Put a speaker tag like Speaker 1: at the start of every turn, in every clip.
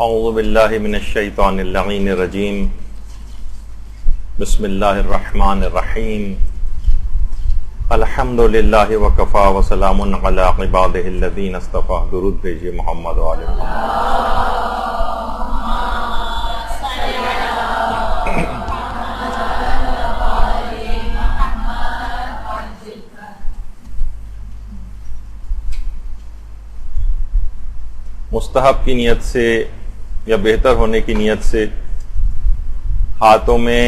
Speaker 1: اعوذ باللہ من الشیطان اللعین الرجیم بسم اللہ الرحمن الرحیم الحمد للہ وکفا وسلام علی عبادہ الذین اصطفیٰ. درود بھیجیے محمد وعلی محمد. مستحب کی نیت سے یا بہتر ہونے کی نیت سے ہاتھوں میں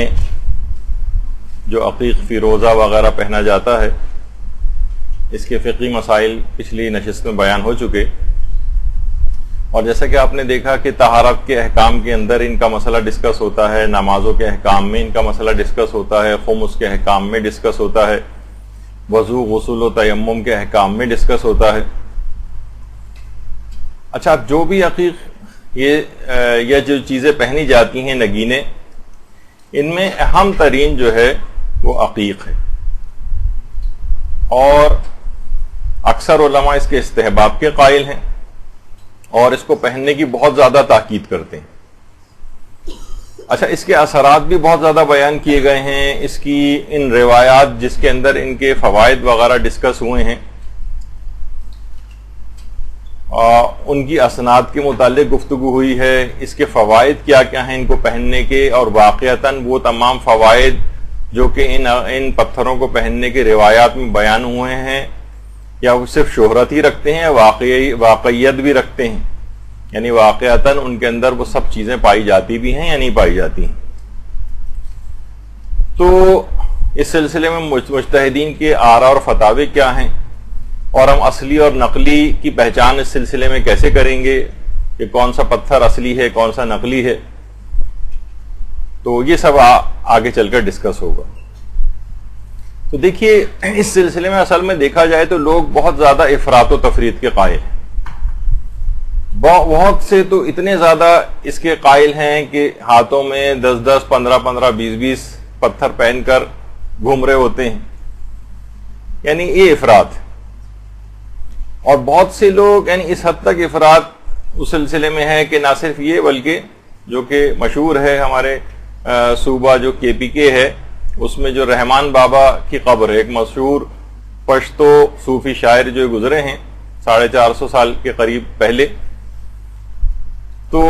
Speaker 1: جو عقیق فیروزہ وغیرہ پہنا جاتا ہے، اس کے فقہی مسائل پچھلی نشست میں بیان ہو چکے، اور جیسا کہ آپ نے دیکھا کہ طہارت کے احکام کے اندر ان کا مسئلہ ڈسکس ہوتا ہے، نمازوں کے احکام میں ان کا مسئلہ ڈسکس ہوتا ہے، خمس کے احکام میں ڈسکس ہوتا ہے، وضو غسل و تیمم کے احکام میں ڈسکس ہوتا ہے. اچھا، جو بھی عقیق یہ جو چیزیں پہنی جاتی ہیں نگینے، ان میں اہم ترین جو ہے وہ عقیق ہے، اور اکثر علماء اس کے استحباب کے قائل ہیں اور اس کو پہننے کی بہت زیادہ تاکید کرتے ہیں. اچھا، اس کے اثرات بھی بہت زیادہ بیان کیے گئے ہیں. اس کی ان روایات جس کے اندر ان کے فوائد وغیرہ ڈسکس ہوئے ہیں، ان کی اسناد کے متعلق گفتگو ہوئی ہے. اس کے فوائد کیا کیا ہیں ان کو پہننے کے، اور واقعتاً وہ تمام فوائد جو کہ ان پتھروں کو پہننے کے روایات میں بیان ہوئے ہیں، یا وہ صرف شہرت ہی رکھتے ہیں، واقعیت بھی رکھتے ہیں، یعنی واقعتاً ان کے اندر وہ سب چیزیں پائی جاتی بھی ہیں یا نہیں پائی جاتی ہیں. تو اس سلسلے میں مجتہدین کے آراء اور فتاوی کیا ہیں، اور ہم اصلی اور نقلی کی پہچان اس سلسلے میں کیسے کریں گے کہ کون سا پتھر اصلی ہے کون سا نقلی ہے، تو یہ سب آگے چل کر ڈسکس ہوگا. تو دیکھیے، اس سلسلے میں اصل میں دیکھا جائے تو لوگ بہت زیادہ افراط و تفریط کے قائل ہیں. بہت سے تو اتنے زیادہ اس کے قائل ہیں کہ ہاتھوں میں 10 15 15 20 پتھر پہن کر گھوم رہے ہوتے ہیں، یعنی یہ افراط. اور بہت سے لوگ یعنی اس حد تک افراط اس سلسلے میں ہے کہ نہ صرف یہ بلکہ جو کہ مشہور ہے ہمارے صوبہ جو KPK ہے، اس میں جو رحمان بابا کی قبر ہے، ایک مشہور پشتو صوفی شاعر جو گزرے ہیں 450 سال کے قریب پہلے، تو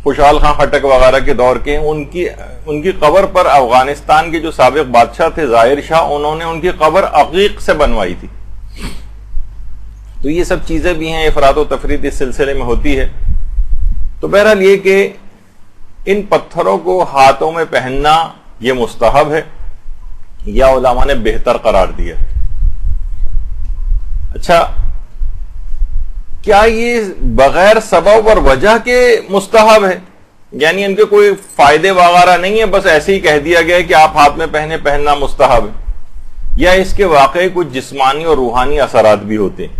Speaker 1: خوشحال خان خٹک وغیرہ کے دور کے ہیں. ان کی قبر پر افغانستان کے جو سابق بادشاہ تھے ظاہر شاہ، انہوں نے ان کی قبر عقیق سے بنوائی تھی. تو یہ سب چیزیں بھی ہیں، افراط و تفریط اس سلسلے میں ہوتی ہے. تو بہرحال یہ کہ ان پتھروں کو ہاتھوں میں پہننا یہ مستحب ہے یا علماء نے بہتر قرار دیا. اچھا، کیا یہ بغیر سبب اور وجہ کے مستحب ہے، یعنی ان کے کوئی فائدے وغیرہ نہیں ہے، بس ایسے ہی کہہ دیا گیا کہ آپ ہاتھ میں پہننا مستحب ہے، یا اس کے واقعی کچھ جسمانی اور روحانی اثرات بھی ہوتے ہیں؟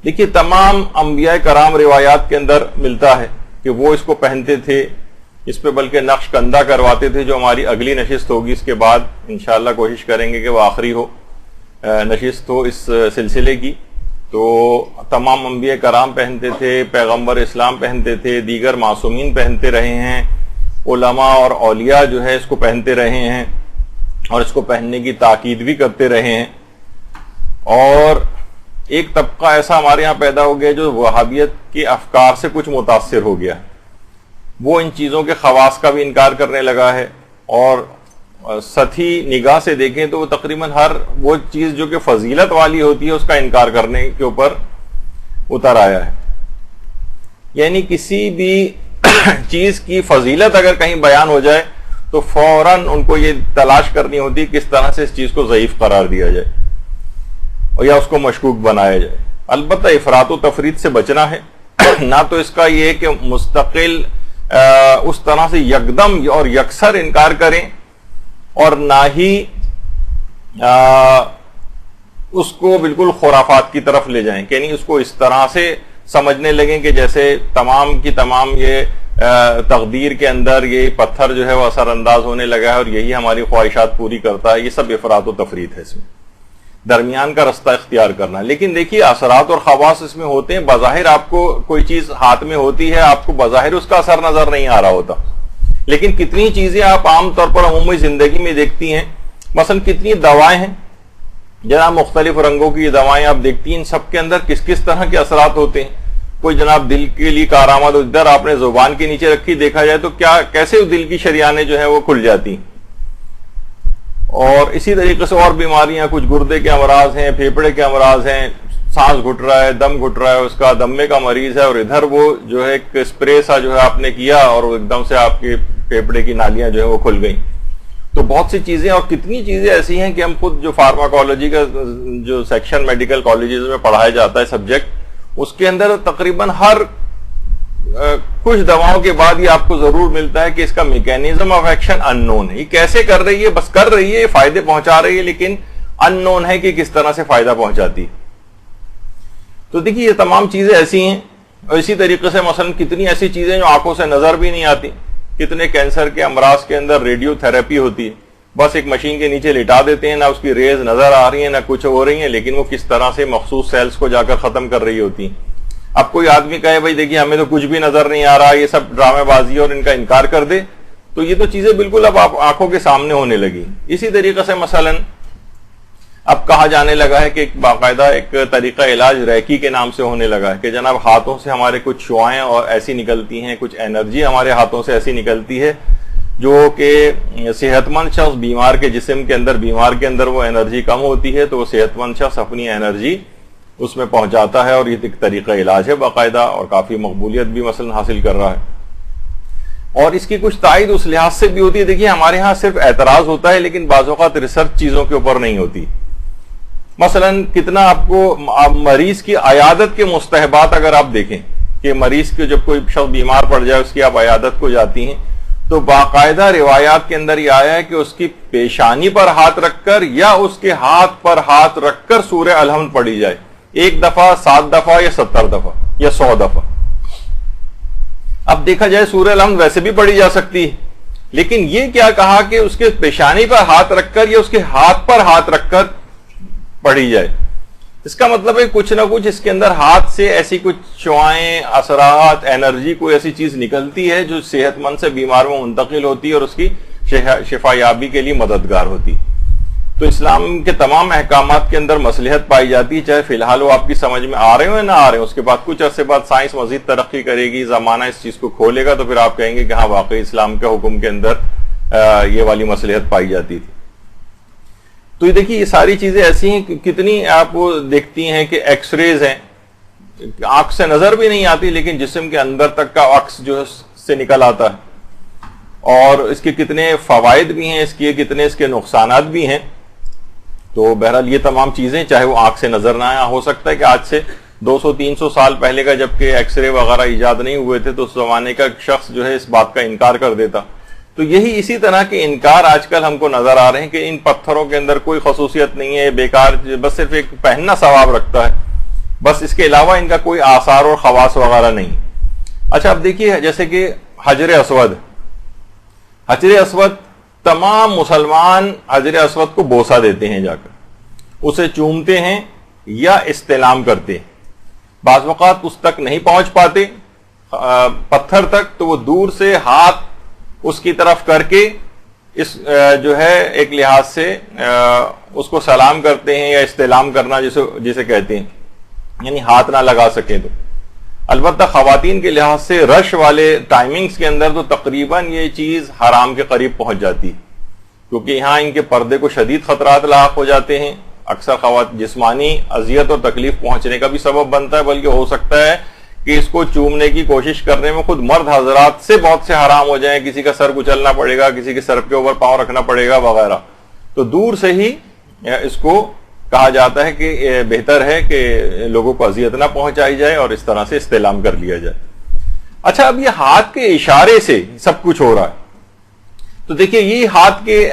Speaker 1: دیکھیے، تمام انبیاء کرام روایات کے اندر ملتا ہے کہ وہ اس کو پہنتے تھے. اس پہ بلکہ نقش کندہ کرواتے تھے، جو ہماری اگلی نشست ہوگی اس کے بعد انشاءاللہ کوشش کریں گے کہ وہ آخری نشست ہو اس سلسلے کی. تو تمام انبیاء کرام پہنتے تھے، پیغمبر اسلام پہنتے تھے، دیگر معصومین پہنتے رہے ہیں، علماء اور اولیاء جو ہے اس کو پہنتے رہے ہیں اور اس کو پہننے کی تاکید بھی کرتے رہے ہیں. اور ایک طبقہ ایسا ہمارے ہاں پیدا ہو گیا جو وہابیت کے افکار سے کچھ متاثر ہو گیا. وہ ان چیزوں کے خواص کا بھی انکار کرنے لگا ہے، اور سطحی نگاہ سے دیکھیں تو وہ تقریباً ہر وہ چیز جو کہ فضیلت والی ہوتی ہے اس کا انکار کرنے کے اوپر اتر آیا ہے. یعنی کسی بھی چیز کی فضیلت اگر کہیں بیان ہو جائے تو فوراً ان کو یہ تلاش کرنی ہوتی ہے کس طرح سے اس چیز کو ضعیف قرار دیا جائے اور یا اس کو مشکوک بنایا جائے. البتہ افراط و تفریط سے بچنا ہے. نہ تو اس کا یہ کہ مستقل اس طرح سے یکدم اور یکسر انکار کریں، اور نہ ہی اس کو بالکل خرافات کی طرف لے جائیں، یعنی اس کو اس طرح سے سمجھنے لگیں کہ جیسے تمام کی تمام یہ تقدیر کے اندر یہ پتھر جو ہے وہ اثر انداز ہونے لگا ہے اور یہی ہماری خواہشات پوری کرتا ہے. یہ سب افراط و تفریط ہے اس میں. درمیان کا رستہ اختیار کرنا. لیکن دیکھیے اثرات اور خواص اس میں ہوتے ہیں. بظاہر آپ کو کوئی چیز ہاتھ میں ہوتی ہے, آپ کو بظاہر اس کا اثر نظر نہیں آ رہا ہوتا, لیکن کتنی چیزیں آپ عام طور پر عمومی زندگی میں دیکھتی ہیں. مثلا کتنی دوائیں ہیں جناب, مختلف رنگوں کی دوائیں آپ دیکھتی ہیں, ان سب کے اندر کس کس طرح کے اثرات ہوتے ہیں. کوئی جناب دل کے لیے کارآمد, ادھر آپ نے زبان کے نیچے رکھی, دیکھا جائے تو کیسے دل کی شریانیں جو ہیں وہ کھل جاتی. اور اسی طریقے سے اور بیماریاں, کچھ گردے کے امراض ہیں, پھیپڑے کے امراض ہیں, سانس گھٹ رہا ہے, دم گھٹ رہا ہے, اس کا دمے کا مریض ہے, اور ادھر وہ جو ہے ایک اسپرے سا جو ہے آپ نے کیا اور ایک دم سے آپ کے پھیپڑے کی نالیاں جو ہے وہ کھل گئیں. تو بہت سی چیزیں, اور کتنی چیزیں ایسی ہیں کہ ہم خود جو فارماکالوجی کا جو سیکشن میڈیکل کالجز میں پڑھایا جاتا ہے سبجیکٹ, اس کے اندر تقریباً ہر کچھ دواؤں کے بعد یہ آپ کو ضرور ملتا ہے کہ اس کا میکینزم آف ایکشن ان نون ہے. یہ کیسے کر رہی ہے, بس کر رہی ہے, یہ فائدے پہنچا رہی ہے, لیکن ان نون ہے کہ کس طرح سے فائدہ پہنچاتی. تو دیکھیے یہ تمام چیزیں ایسی ہیں. اور اسی طریقے سے مثلا کتنی ایسی چیزیں جو آنکھوں سے نظر بھی نہیں آتی. کتنے کینسر کے امراض کے اندر ریڈیو تھراپی ہوتی ہے, بس ایک مشین کے نیچے لٹا دیتے ہیں, نہ اس کی ریز نظر آ رہی ہیں نہ کچھ ہو رہی ہیں, لیکن وہ کس طرح سے مخصوص سیلز کو جا کر ختم کر رہی ہوتی ہیں. اب کوئی آدمی کہے بھائی دیکھیے ہمیں تو کچھ بھی نظر نہیں آ رہا, یہ سب ڈرامے بازی اور ان کا انکار کر دے, تو یہ تو چیزیں بالکل اب آنکھوں کے سامنے ہونے لگی. اسی طریقے سے مثلا اب کہا جانے لگا ہے کہ ایک باقاعدہ ایک طریقہ علاج ریکی کے نام سے ہونے لگا ہے کہ جناب ہاتھوں سے ہمارے کچھ شعائیں اور ایسی نکلتی ہیں, کچھ انرجی ہمارے ہاتھوں سے ایسی نکلتی ہے جو کہ صحت مند شخص بیمار کے جسم کے اندر, بیمار کے اندر وہ انرجی کم ہوتی ہے تو وہ صحت مند شخص اپنی انرجی اس میں پہنچاتا ہے, اور یہ ایک طریقہ علاج ہے باقاعدہ, اور کافی مقبولیت بھی مثلا حاصل کر رہا ہے. اور اس کی کچھ تائید اس لحاظ سے بھی ہوتی ہے. دیکھیے ہمارے ہاں صرف اعتراض ہوتا ہے, لیکن بعض اوقات ریسرچ چیزوں کے اوپر نہیں ہوتی. مثلا کتنا آپ کو مریض کی عیادت کے مستحبات اگر آپ دیکھیں کہ مریض کے جب کوئی شخص بیمار پڑ جائے اس کی آپ عیادت کو جاتی ہیں, تو باقاعدہ روایات کے اندر یہ آیا ہے کہ اس کی پیشانی پر ہاتھ رکھ کر یا اس کے ہاتھ پر ہاتھ رکھ کر سورہ الحمد پڑھی جائے, 1 دفعہ 7 دفعہ یا 70 دفعہ یا 100 دفعہ. اب دیکھا جائے سورہ الحمد ویسے بھی پڑھی جا سکتی ہے, لیکن یہ کیا کہا کہ اس کے پیشانی پر ہاتھ رکھ کر یا اس کے ہاتھ پر ہاتھ رکھ کر پڑھی جائے. اس کا مطلب ہے کچھ نہ کچھ اس کے اندر ہاتھ سے ایسی کچھ شعائیں, اثرات, انرجی, کوئی ایسی چیز نکلتی ہے جو صحت مند سے بیمار میں منتقل ہوتی ہے اور اس کی شفا یابی کے لیے مددگار ہوتی. تو اسلام کے تمام احکامات کے اندر مصلحت پائی جاتی ہے, چاہے فی الحال وہ آپ کی سمجھ میں آ رہے ہو یا نہ آ رہے ہو. اس کے بعد کچھ عرصے بعد سائنس مزید ترقی کرے گی, زمانہ اس چیز کو کھولے گا, تو پھر آپ کہیں گے کہ ہاں واقعی اسلام کے حکم کے اندر یہ والی مصلحت پائی جاتی تھی. تو یہ دیکھیے یہ ساری چیزیں ایسی ہیں کہ کتنی آپ دیکھتی ہیں کہ ایکس ریز ہیں, آنکھ سے نظر بھی نہیں آتی, لیکن جسم کے اندر تک کا عکس جو سے نکل آتا ہے, اور اس کے کتنے فوائد بھی ہیں, اس کے کتنے اس کے نقصانات بھی ہیں. تو بہرحال یہ تمام چیزیں چاہے وہ آنکھ سے نظر نہ آیا, ہو سکتا ہے کہ آج سے 200-300 سال پہلے کا جبکہ ایکس رے وغیرہ ایجاد نہیں ہوئے تھے تو اس زمانے کا شخص جو ہے اس بات کا انکار کر دیتا. تو یہی اسی طرح کے انکار آج کل ہم کو نظر آ رہے ہیں کہ ان پتھروں کے اندر کوئی خصوصیت نہیں ہے, بیکار, بس صرف ایک پہننا ثواب رکھتا ہے, بس اس کے علاوہ ان کا کوئی آثار اور خواص وغیرہ نہیں. اچھا اب دیکھیے جیسے کہ حجر اسود, تمام مسلمان حجر اسود کو بوسہ دیتے ہیں, جا کر اسے چومتے ہیں یا استلام کرتے ہیں. بعض اوقات اس تک نہیں پہنچ پاتے پتھر تک, تو وہ دور سے ہاتھ اس کی طرف کر کے اس جو ہے ایک لحاظ سے اس کو سلام کرتے ہیں, یا استلام کرنا جسے کہتے ہیں, یعنی ہاتھ نہ لگا سکیں تو. البتہ خواتین کے لحاظ سے رش والے ٹائمنگز کے اندر تو تقریباً یہ چیز حرام کے قریب پہنچ جاتی ہے, کیونکہ یہاں ان کے پردے کو شدید خطرات لاحق ہو جاتے ہیں. اکثر خواتین جسمانی اذیت اور تکلیف پہنچنے کا بھی سبب بنتا ہے, بلکہ ہو سکتا ہے کہ اس کو چومنے کی کوشش کرنے میں خود مرد حضرات سے بہت سے حرام ہو جائیں, کسی کا سر کچلنا پڑے گا, کسی کے سر کے اوپر پاؤں رکھنا پڑے گا وغیرہ. تو دور سے ہی اس کو کہا جاتا ہے کہ بہتر ہے کہ لوگوں کو اذیت نہ پہنچائی جائے اور اس طرح سے استعلام کر لیا جائے. اچھا اب یہ ہاتھ کے اشارے سے سب کچھ ہو رہا ہے, تو دیکھیے یہ ہاتھ کے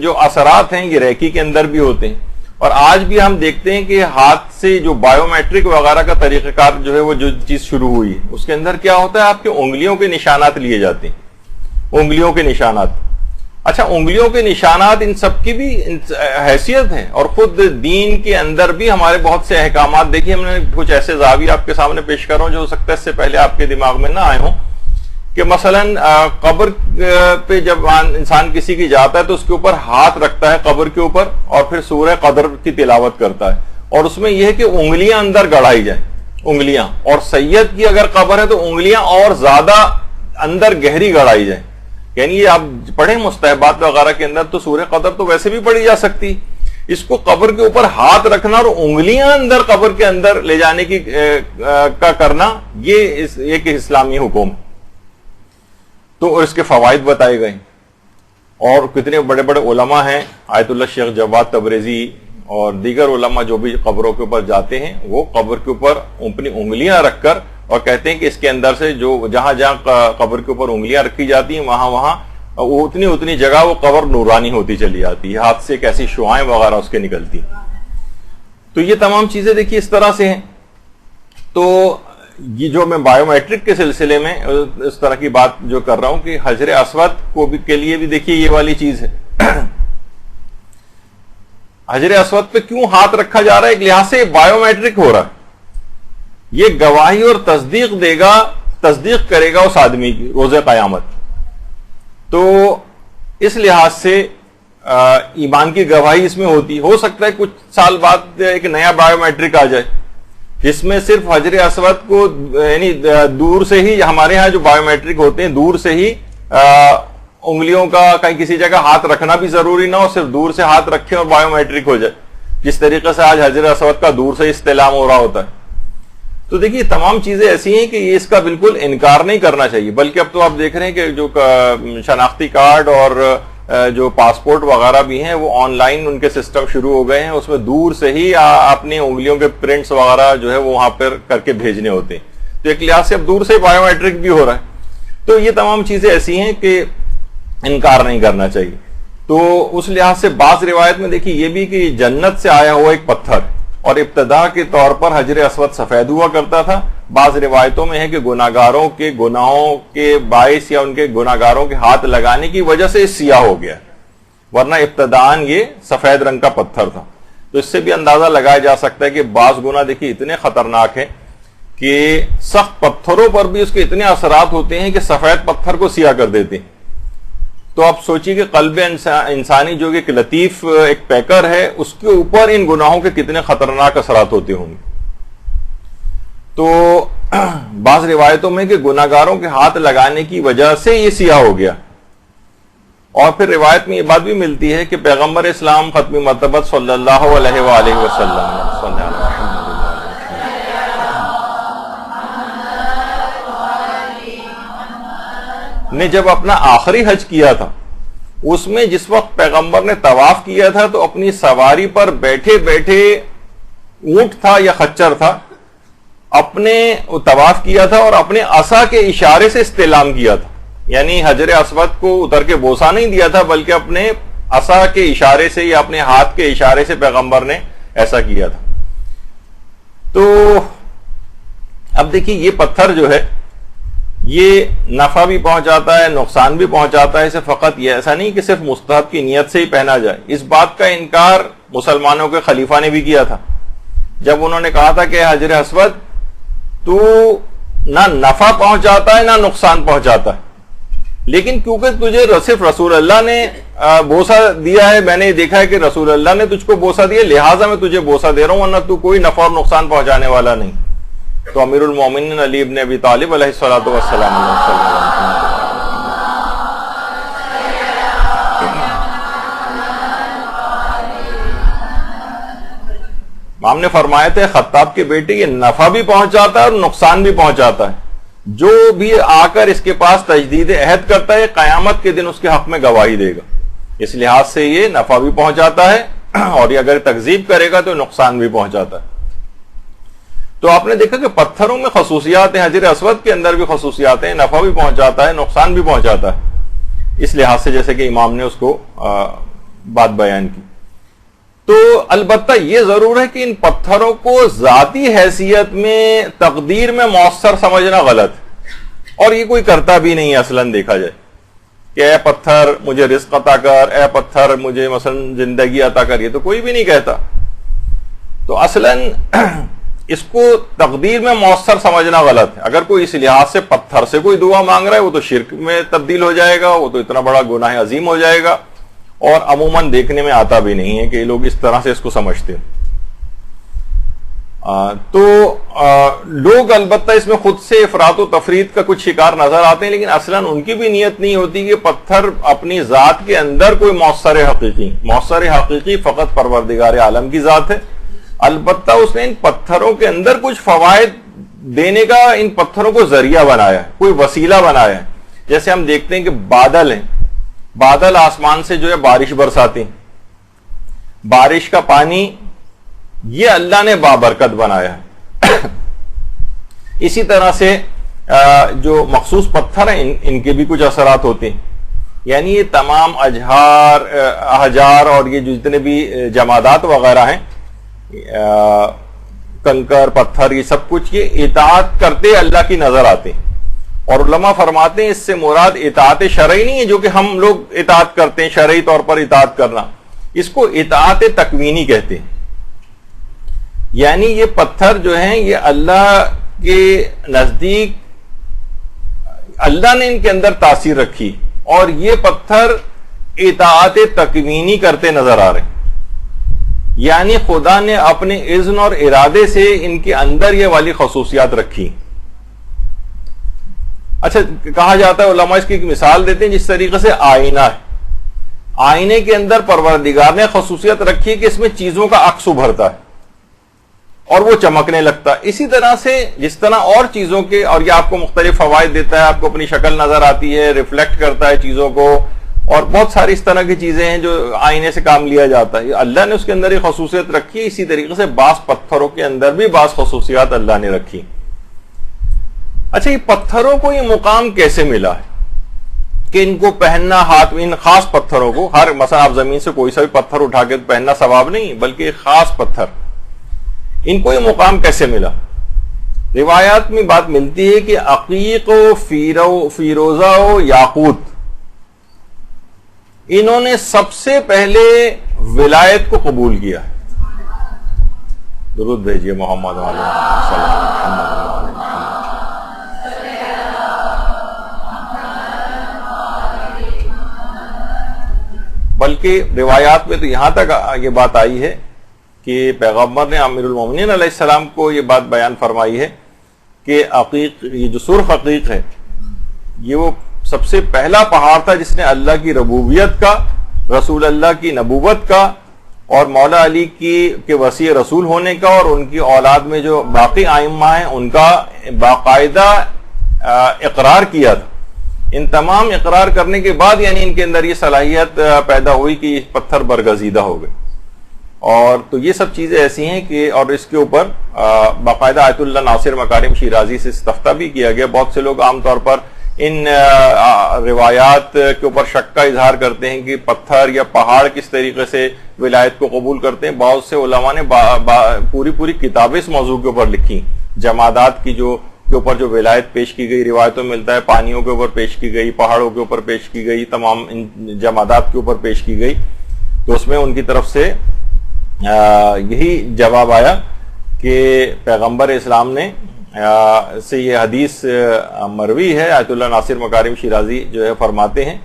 Speaker 1: جو اثرات ہیں یہ ریکی کے اندر بھی ہوتے ہیں, اور آج بھی ہم دیکھتے ہیں کہ ہاتھ سے جو بایو میٹرک وغیرہ کا طریقہ کار جو ہے وہ جو چیز شروع ہوئی ہے, اس کے اندر کیا ہوتا ہے, آپ کے انگلیوں کے نشانات لیے جاتے ہیں, انگلیوں کے نشانات, اچھا انگلیوں کے نشانات ان سب کی بھی حیثیت ہے، اور خود دین کے اندر بھی ہمارے بہت سے احکامات دیکھیے. ہم نے کچھ ایسے زاویے آپ کے سامنے پیش کر رہا ہوں جو ہو سکتا ہے اس سے پہلے آپ کے دماغ میں نہ آئے ہوں، کہ مثلا قبر پہ جب انسان کسی کی جاتا ہے تو اس کے اوپر ہاتھ رکھتا ہے قبر کے اوپر، اور پھر سورہ قدر کی تلاوت کرتا ہے، اور اس میں یہ ہے کہ انگلیاں اندر گڑائی جائیں، انگلیاں، اور سید کی اگر قبر ہے تو انگلیاں اور زیادہ اندر گہری گڑائی جائیں. یعنی یہ آپ پڑھیں مستحبات وغیرہ کے اندر تو سورہ قدر تو ویسے بھی پڑھی جا سکتی، اس کو قبر کے اوپر ہاتھ رکھنا اور انگلیاں اندر قبر کے اندر لے جانے کی کا کرنا، یہ ایک اسلامی حکم ہے. تو اس کے فوائد بتائے گئے، اور کتنے بڑے بڑے علماء ہیں، آیت اللہ شیخ جواد تبریزی اور دیگر علماء جو بھی قبروں کے اوپر جاتے ہیں وہ قبر کے اوپر اپنی انگلیاں رکھ کر، اور کہتے ہیں کہ اس کے اندر سے جو جہاں جہاں قبر کے اوپر انگلیاں رکھی جاتی ہیں وہاں اتنی جگہ وہ قبر نورانی ہوتی چلی جاتی ہے، ہاتھ سے کیسی شعائیں وغیرہ اس کے نکلتی. تو یہ تمام چیزیں دیکھیے اس طرح سے ہیں. تو یہ جو میں بایو میٹرک کے سلسلے میں اس طرح کی بات جو کر رہا ہوں کہ حجر اسود کو بھی کے لیے بھی دیکھیے یہ والی چیز ہے. حجر اسود پہ کیوں ہاتھ رکھا جا رہا ہے؟ ایک لحاظ سے بایو میٹرک ہو رہا ہے، یہ گواہی اور تصدیق کرے گا اس آدمی کی روز قیامت. تو اس لحاظ سے ایمان کی گواہی اس میں ہوتی. ہو سکتا ہے کچھ سال بعد ایک نیا بایو میٹرک آ جائے جس میں صرف حجر اسود کو یعنی دور سے ہی، ہمارے ہاں جو بایو میٹرک ہوتے ہیں دور سے ہی انگلیوں کا کہیں کسی جگہ ہاتھ رکھنا بھی ضروری نہ ہو، صرف دور سے ہاتھ رکھیں اور بایو میٹرک ہو جائے، جس طریقے سے آج حجر اسود کا دور سے استعلام ہو رہا ہوتا ہے. تو دیکھیے تمام چیزیں ایسی ہیں کہ یہ اس کا بالکل انکار نہیں کرنا چاہیے، بلکہ اب تو آپ دیکھ رہے ہیں کہ جو شناختی کارڈ اور جو پاسپورٹ وغیرہ بھی ہیں وہ آن لائن ان کے سسٹم شروع ہو گئے ہیں، اس میں دور سے ہی اپنی انگلیوں کے پرنٹس وغیرہ جو ہے وہ وہاں پر کر کے بھیجنے ہوتے ہیں. تو ایک لحاظ سے اب دور سے بایو میٹرک بھی ہو رہا ہے. تو یہ تمام چیزیں ایسی ہیں کہ انکار نہیں کرنا چاہیے. تو اس لحاظ سے بعض روایت میں دیکھیے یہ بھی کہ جنت سے آیا ہوا ایک پتھر، اور ابتدا کے طور پر حجر اسود سفید ہوا کرتا تھا. بعض روایتوں میں ہے کہ گناہگاروں کے گناہوں کے باعث یا ان کے گناہگاروں کے ہاتھ لگانے کی وجہ سے سیاہ ہو گیا، ورنہ ابتداً یہ سفید رنگ کا پتھر تھا. تو اس سے بھی اندازہ لگایا جا سکتا ہے کہ بعض گناہ دیکھیے اتنے خطرناک ہیں کہ سخت پتھروں پر بھی اس کے اتنے اثرات ہوتے ہیں کہ سفید پتھر کو سیاہ کر دیتے ہیں. تو آپ سوچیے کہ قلب انسانی جو کہ ایک لطیف ایک پیکر ہے، اس کے اوپر ان گناہوں کے کتنے خطرناک اثرات ہوتے ہوں گے. تو بعض روایتوں میں کہ گناہگاروں کے ہاتھ لگانے کی وجہ سے یہ سیاہ ہو گیا. اور پھر روایت میں یہ بات بھی ملتی ہے کہ پیغمبر اسلام ختم مرتبت صلی اللہ علیہ وآلہ وسلم نے جب اپنا آخری حج کیا تھا، اس میں جس وقت پیغمبر نے طواف کیا تھا تو اپنی سواری پر بیٹھے بیٹھے اونٹ تھا یا خچر تھا، اپنے طواف کیا تھا اور اپنے عصا کے اشارے سے استعلام کیا تھا. یعنی حجر اسود کو اتر کے بوسہ نہیں دیا تھا، بلکہ اپنے عصا کے اشارے سے یا اپنے ہاتھ کے اشارے سے پیغمبر نے ایسا کیا تھا. تو اب دیکھیے یہ پتھر جو ہے یہ نفع بھی پہنچاتا ہے، نقصان بھی پہنچاتا ہے. اسے فقط یہ ایسا نہیں کہ صرف مستحب کی نیت سے ہی پہنا جائے. اس بات کا انکار مسلمانوں کے خلیفہ نے بھی کیا تھا جب انہوں نے کہا تھا کہ حجر اسود تو نہ نفع پہنچاتا ہے نہ نقصان پہنچاتا ہے، لیکن کیونکہ تجھے صرف رسول اللہ نے بوسہ دیا ہے، میں نے دیکھا ہے کہ رسول اللہ نے تجھ کو بوسہ دیا، لہٰذا میں تجھے بوسہ دے رہا ہوں، ورنہ تو کوئی نفع اور نقصان پہنچانے والا نہیں. تو امیر المومنین علی ابن ابی طالب علیہ الصلوۃ والسلام ہم نے فرمایا تھے خطاب کے بیٹے یہ نفع بھی پہنچاتا ہے اور نقصان بھی پہنچاتا ہے. جو بھی آ کر اس کے پاس تجدید عہد کرتا ہے قیامت کے دن اس کے حق میں گواہی دے گا. اس لحاظ سے یہ نفع بھی پہنچاتا ہے اور یہ اگر تکذیب کرے گا تو نقصان بھی پہنچاتا ہے. تو آپ نے دیکھا کہ پتھروں میں خصوصیات ہیں، حجر اسود کے اندر بھی خصوصیات ہیں، نفع بھی پہنچاتا ہے نقصان بھی پہنچاتا ہے. اس لحاظ سے جیسے کہ امام نے اس کو بات بیان کی. تو البتہ یہ ضرور ہے کہ ان پتھروں کو ذاتی حیثیت میں تقدیر میں مؤثر سمجھنا غلط ہے، اور یہ کوئی کرتا بھی نہیں ہے اصلاً دیکھا جائے. کہ اے پتھر مجھے رزق عطا کر، اے پتھر مجھے مثلا زندگی عطا کر، یہ تو کوئی بھی نہیں کہتا. تو اصلاً اس کو تقدیر میں مؤثر سمجھنا غلط ہے. اگر کوئی اس لحاظ سے پتھر سے کوئی دعا مانگ رہا ہے وہ تو شرک میں تبدیل ہو جائے گا، وہ تو اتنا بڑا گناہ عظیم ہو جائے گا، اور عموماً دیکھنے میں آتا بھی نہیں ہے کہ یہ لوگ اس طرح سے اس کو سمجھتے ہیں. تو لوگ البتہ اس میں خود سے افراط و تفرید کا کچھ شکار نظر آتے ہیں، لیکن اصلاً ان کی بھی نیت نہیں ہوتی کہ پتھر اپنی ذات کے اندر کوئی مؤثر حقیقی فقط پروردگار عالم کی ذات ہے. البتہ اس نے ان پتھروں کے اندر کچھ فوائد دینے کا ان پتھروں کو ذریعہ بنایا ہے، کوئی وسیلہ بنایا ہے. جیسے ہم دیکھتے ہیں کہ بادل ہیں، بادل آسمان سے جو ہے بارش برساتے ہیں، بارش کا پانی یہ اللہ نے بابرکت بنایا ہے. اسی طرح سے جو مخصوص پتھر ہیں ان کے بھی کچھ اثرات ہوتے ہیں. یعنی یہ تمام احجار اور یہ جو جتنے بھی جمادات وغیرہ ہیں، کنکر پتھر، یہ سب کچھ یہ اطاعت کرتے اللہ کی نظر آتے ہیں. اور علماء فرماتے ہیں اس سے مراد اطاعت شرعی نہیں ہے جو کہ ہم لوگ اطاعت کرتے ہیں، شرعی طور پر اطاعت کرنا، اس کو اطاعت تکوینی کہتے ہیں. یعنی یہ پتھر جو ہیں یہ اللہ کے نزدیک اللہ نے ان کے اندر تاثیر رکھی، اور یہ پتھر اطاعت تکوینی کرتے نظر آ رہے ہیں. یعنی خدا نے اپنے اذن اور ارادے سے ان کے اندر یہ والی خصوصیات رکھی. اچھا، کہا جاتا ہے علماء اس کی ایک مثال دیتے ہیں، جس طریقے سے آئینہ ہے، آئینے کے اندر پروردگار نے خصوصیت رکھی کہ اس میں چیزوں کا عکس ابھرتا ہے اور وہ چمکنے لگتا ہے. اسی طرح سے جس طرح اور چیزوں کے، اور یہ آپ کو مختلف فوائد دیتا ہے، آپ کو اپنی شکل نظر آتی ہے، ریفلیکٹ کرتا ہے چیزوں کو، اور بہت ساری اس طرح کی چیزیں ہیں جو آئینے سے کام لیا جاتا ہے. اللہ نے اس کے اندر یہ خصوصیت رکھی ہے. اسی طریقے سے بعض پتھروں کے اندر بھی بعض خصوصیات اللہ نے رکھی. اچھا، یہ پتھروں کو یہ مقام کیسے ملا ہے کہ ان کو پہننا ہاتھ میں، ان خاص پتھروں کو، ہر مثلا آپ زمین سے کوئی سا بھی پتھر اٹھا کے پہننا ثواب نہیں، بلکہ خاص پتھر، ان کو یہ مقام کیسے ملا؟ روایات میں بات ملتی ہے کہ عقیق و فیروزہ و یاقوت، انہوں نے سب سے پہلے ولایت کو قبول کیا. درود بھیجیے محمد علیہ وسلم. بلکہ روایات میں تو یہاں تک یہ بات آئی ہے کہ پیغمبر نے امیر المومنین علیہ السلام کو یہ بات بیان فرمائی ہے کہ عقیق، یہ جو سرخ عقیق ہے، یہ وہ سب سے پہلا پہاڑ تھا جس نے اللہ کی ربوبیت کا، رسول اللہ کی نبوت کا، اور مولا علی کے وسیع رسول ہونے کا، اور ان کی اولاد میں جو باقی ائمہ ہیں ان کا باقاعدہ اقرار کیا تھا. ان تمام اقرار کرنے کے بعد یعنی ان کے اندر یہ صلاحیت پیدا ہوئی کہ یہ پتھر برگزیدہ ہو گئے. اور تو یہ سب چیزیں ایسی ہیں کہ، اور اس کے اوپر باقاعدہ آیت اللہ ناصر مکارم شیرازی سے استفتاء بھی کیا گیا. بہت سے لوگ عام طور پر ان روایات کے اوپر شک کا اظہار کرتے ہیں کہ پتھر یا پہاڑ کس طریقے سے ولایت کو قبول کرتے ہیں. بہت سے علماء نے پوری کتابیں اس موضوع کے اوپر لکھی، جمادات کی کے اوپر جو ولایت پیش کی گئی. روایتوں میں ملتا ہے پانیوں کے اوپر پیش کی گئی، پہاڑوں کے اوپر پیش کی گئی، تمام جمادات کے اوپر پیش کی گئی. تو اس میں ان کی طرف سے یہی جواب آیا کہ پیغمبر اسلام نے سے یہ حدیث مروی ہے، آیت اللہ ناصر مکارم شیرازی جو ہے فرماتے ہیں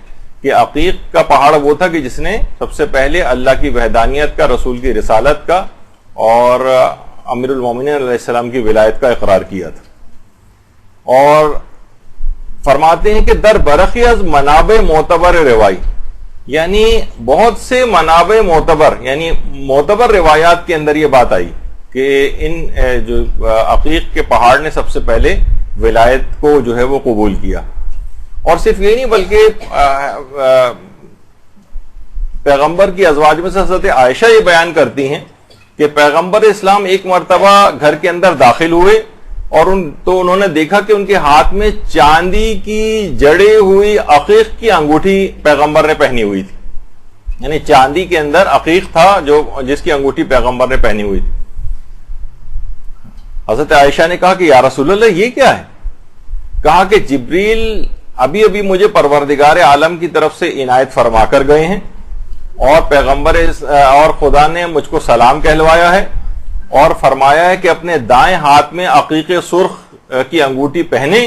Speaker 1: کہ عقیق کا پہاڑ وہ تھا کہ جس نے سب سے پہلے اللہ کی وحدانیت کا، رسول کی رسالت کا اور امیر المومنین علیہ السلام کی ولایت کا اقرار کیا تھا. اور فرماتے ہیں کہ در برخی از منابع معتبر روائی، یعنی بہت سے منابع معتبر، یعنی معتبر روایات کے اندر یہ بات آئی کہ ان جو عقیق کے پہاڑ نے سب سے پہلے ولایت کو جو ہے وہ قبول کیا. اور صرف یہ نہیں بلکہ پیغمبر کی ازواج میں سے حضرت عائشہ یہ بیان کرتی ہیں کہ پیغمبر اسلام ایک مرتبہ گھر کے اندر داخل ہوئے اور تو انہوں نے دیکھا کہ ان کے ہاتھ میں چاندی کی جڑی ہوئی عقیق کی انگوٹھی پیغمبر نے پہنی ہوئی تھی. یعنی چاندی کے اندر عقیق تھا جس کی انگوٹھی پیغمبر نے پہنی ہوئی تھی. حضرت عائشہ نے کہا کہ یا رسول اللہ یہ کیا ہے؟ کہا کہ جبریل ابھی ابھی مجھے پروردگار عالم کی طرف سے عنایت فرما کر گئے ہیں اور پیغمبر اور خدا نے مجھ کو سلام کہلوایا ہے اور فرمایا ہے کہ اپنے دائیں ہاتھ میں عقیق سرخ کی انگوٹھی پہنے،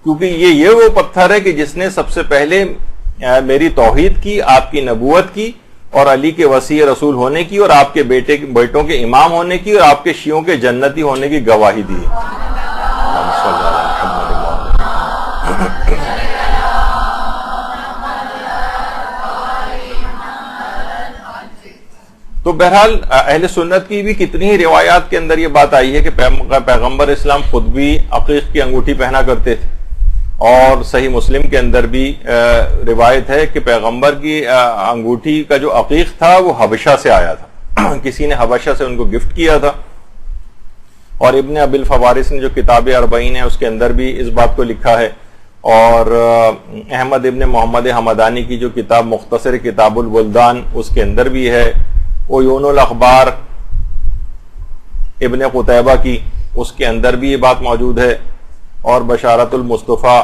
Speaker 1: کیونکہ یہ وہ پتھر ہے کہ جس نے سب سے پہلے میری توحید کی، آپ کی نبوت کی اور علی کے وصی رسول ہونے کی اور آپ کے بیٹوں کے امام ہونے کی اور آپ کے شیعوں کے جنتی ہونے کی گواہی دی. تو بہرحال اہل سنت کی بھی کتنی ہی روایات کے اندر یہ بات آئی ہے کہ پیغمبر اسلام خود بھی عقیق کی انگوٹھی پہنا کرتے تھے، اور صحیح مسلم کے اندر بھی روایت ہے کہ پیغمبر کی انگوٹھی کا جو عقیق تھا وہ حبشہ سے آیا تھا، کسی نے حبشہ سے ان کو گفٹ کیا تھا. اور ابن ابی الفوارس نے جو کتاب اربعین ہے اس کے اندر بھی اس بات کو لکھا ہے، اور احمد ابن محمد حمدانی کی جو کتاب مختصر کتاب البلدان اس کے اندر بھی ہے، عیون الاخبار ابن قتیبہ کی اس کے اندر بھی یہ بات موجود ہے، اور بشارت المصطفیٰ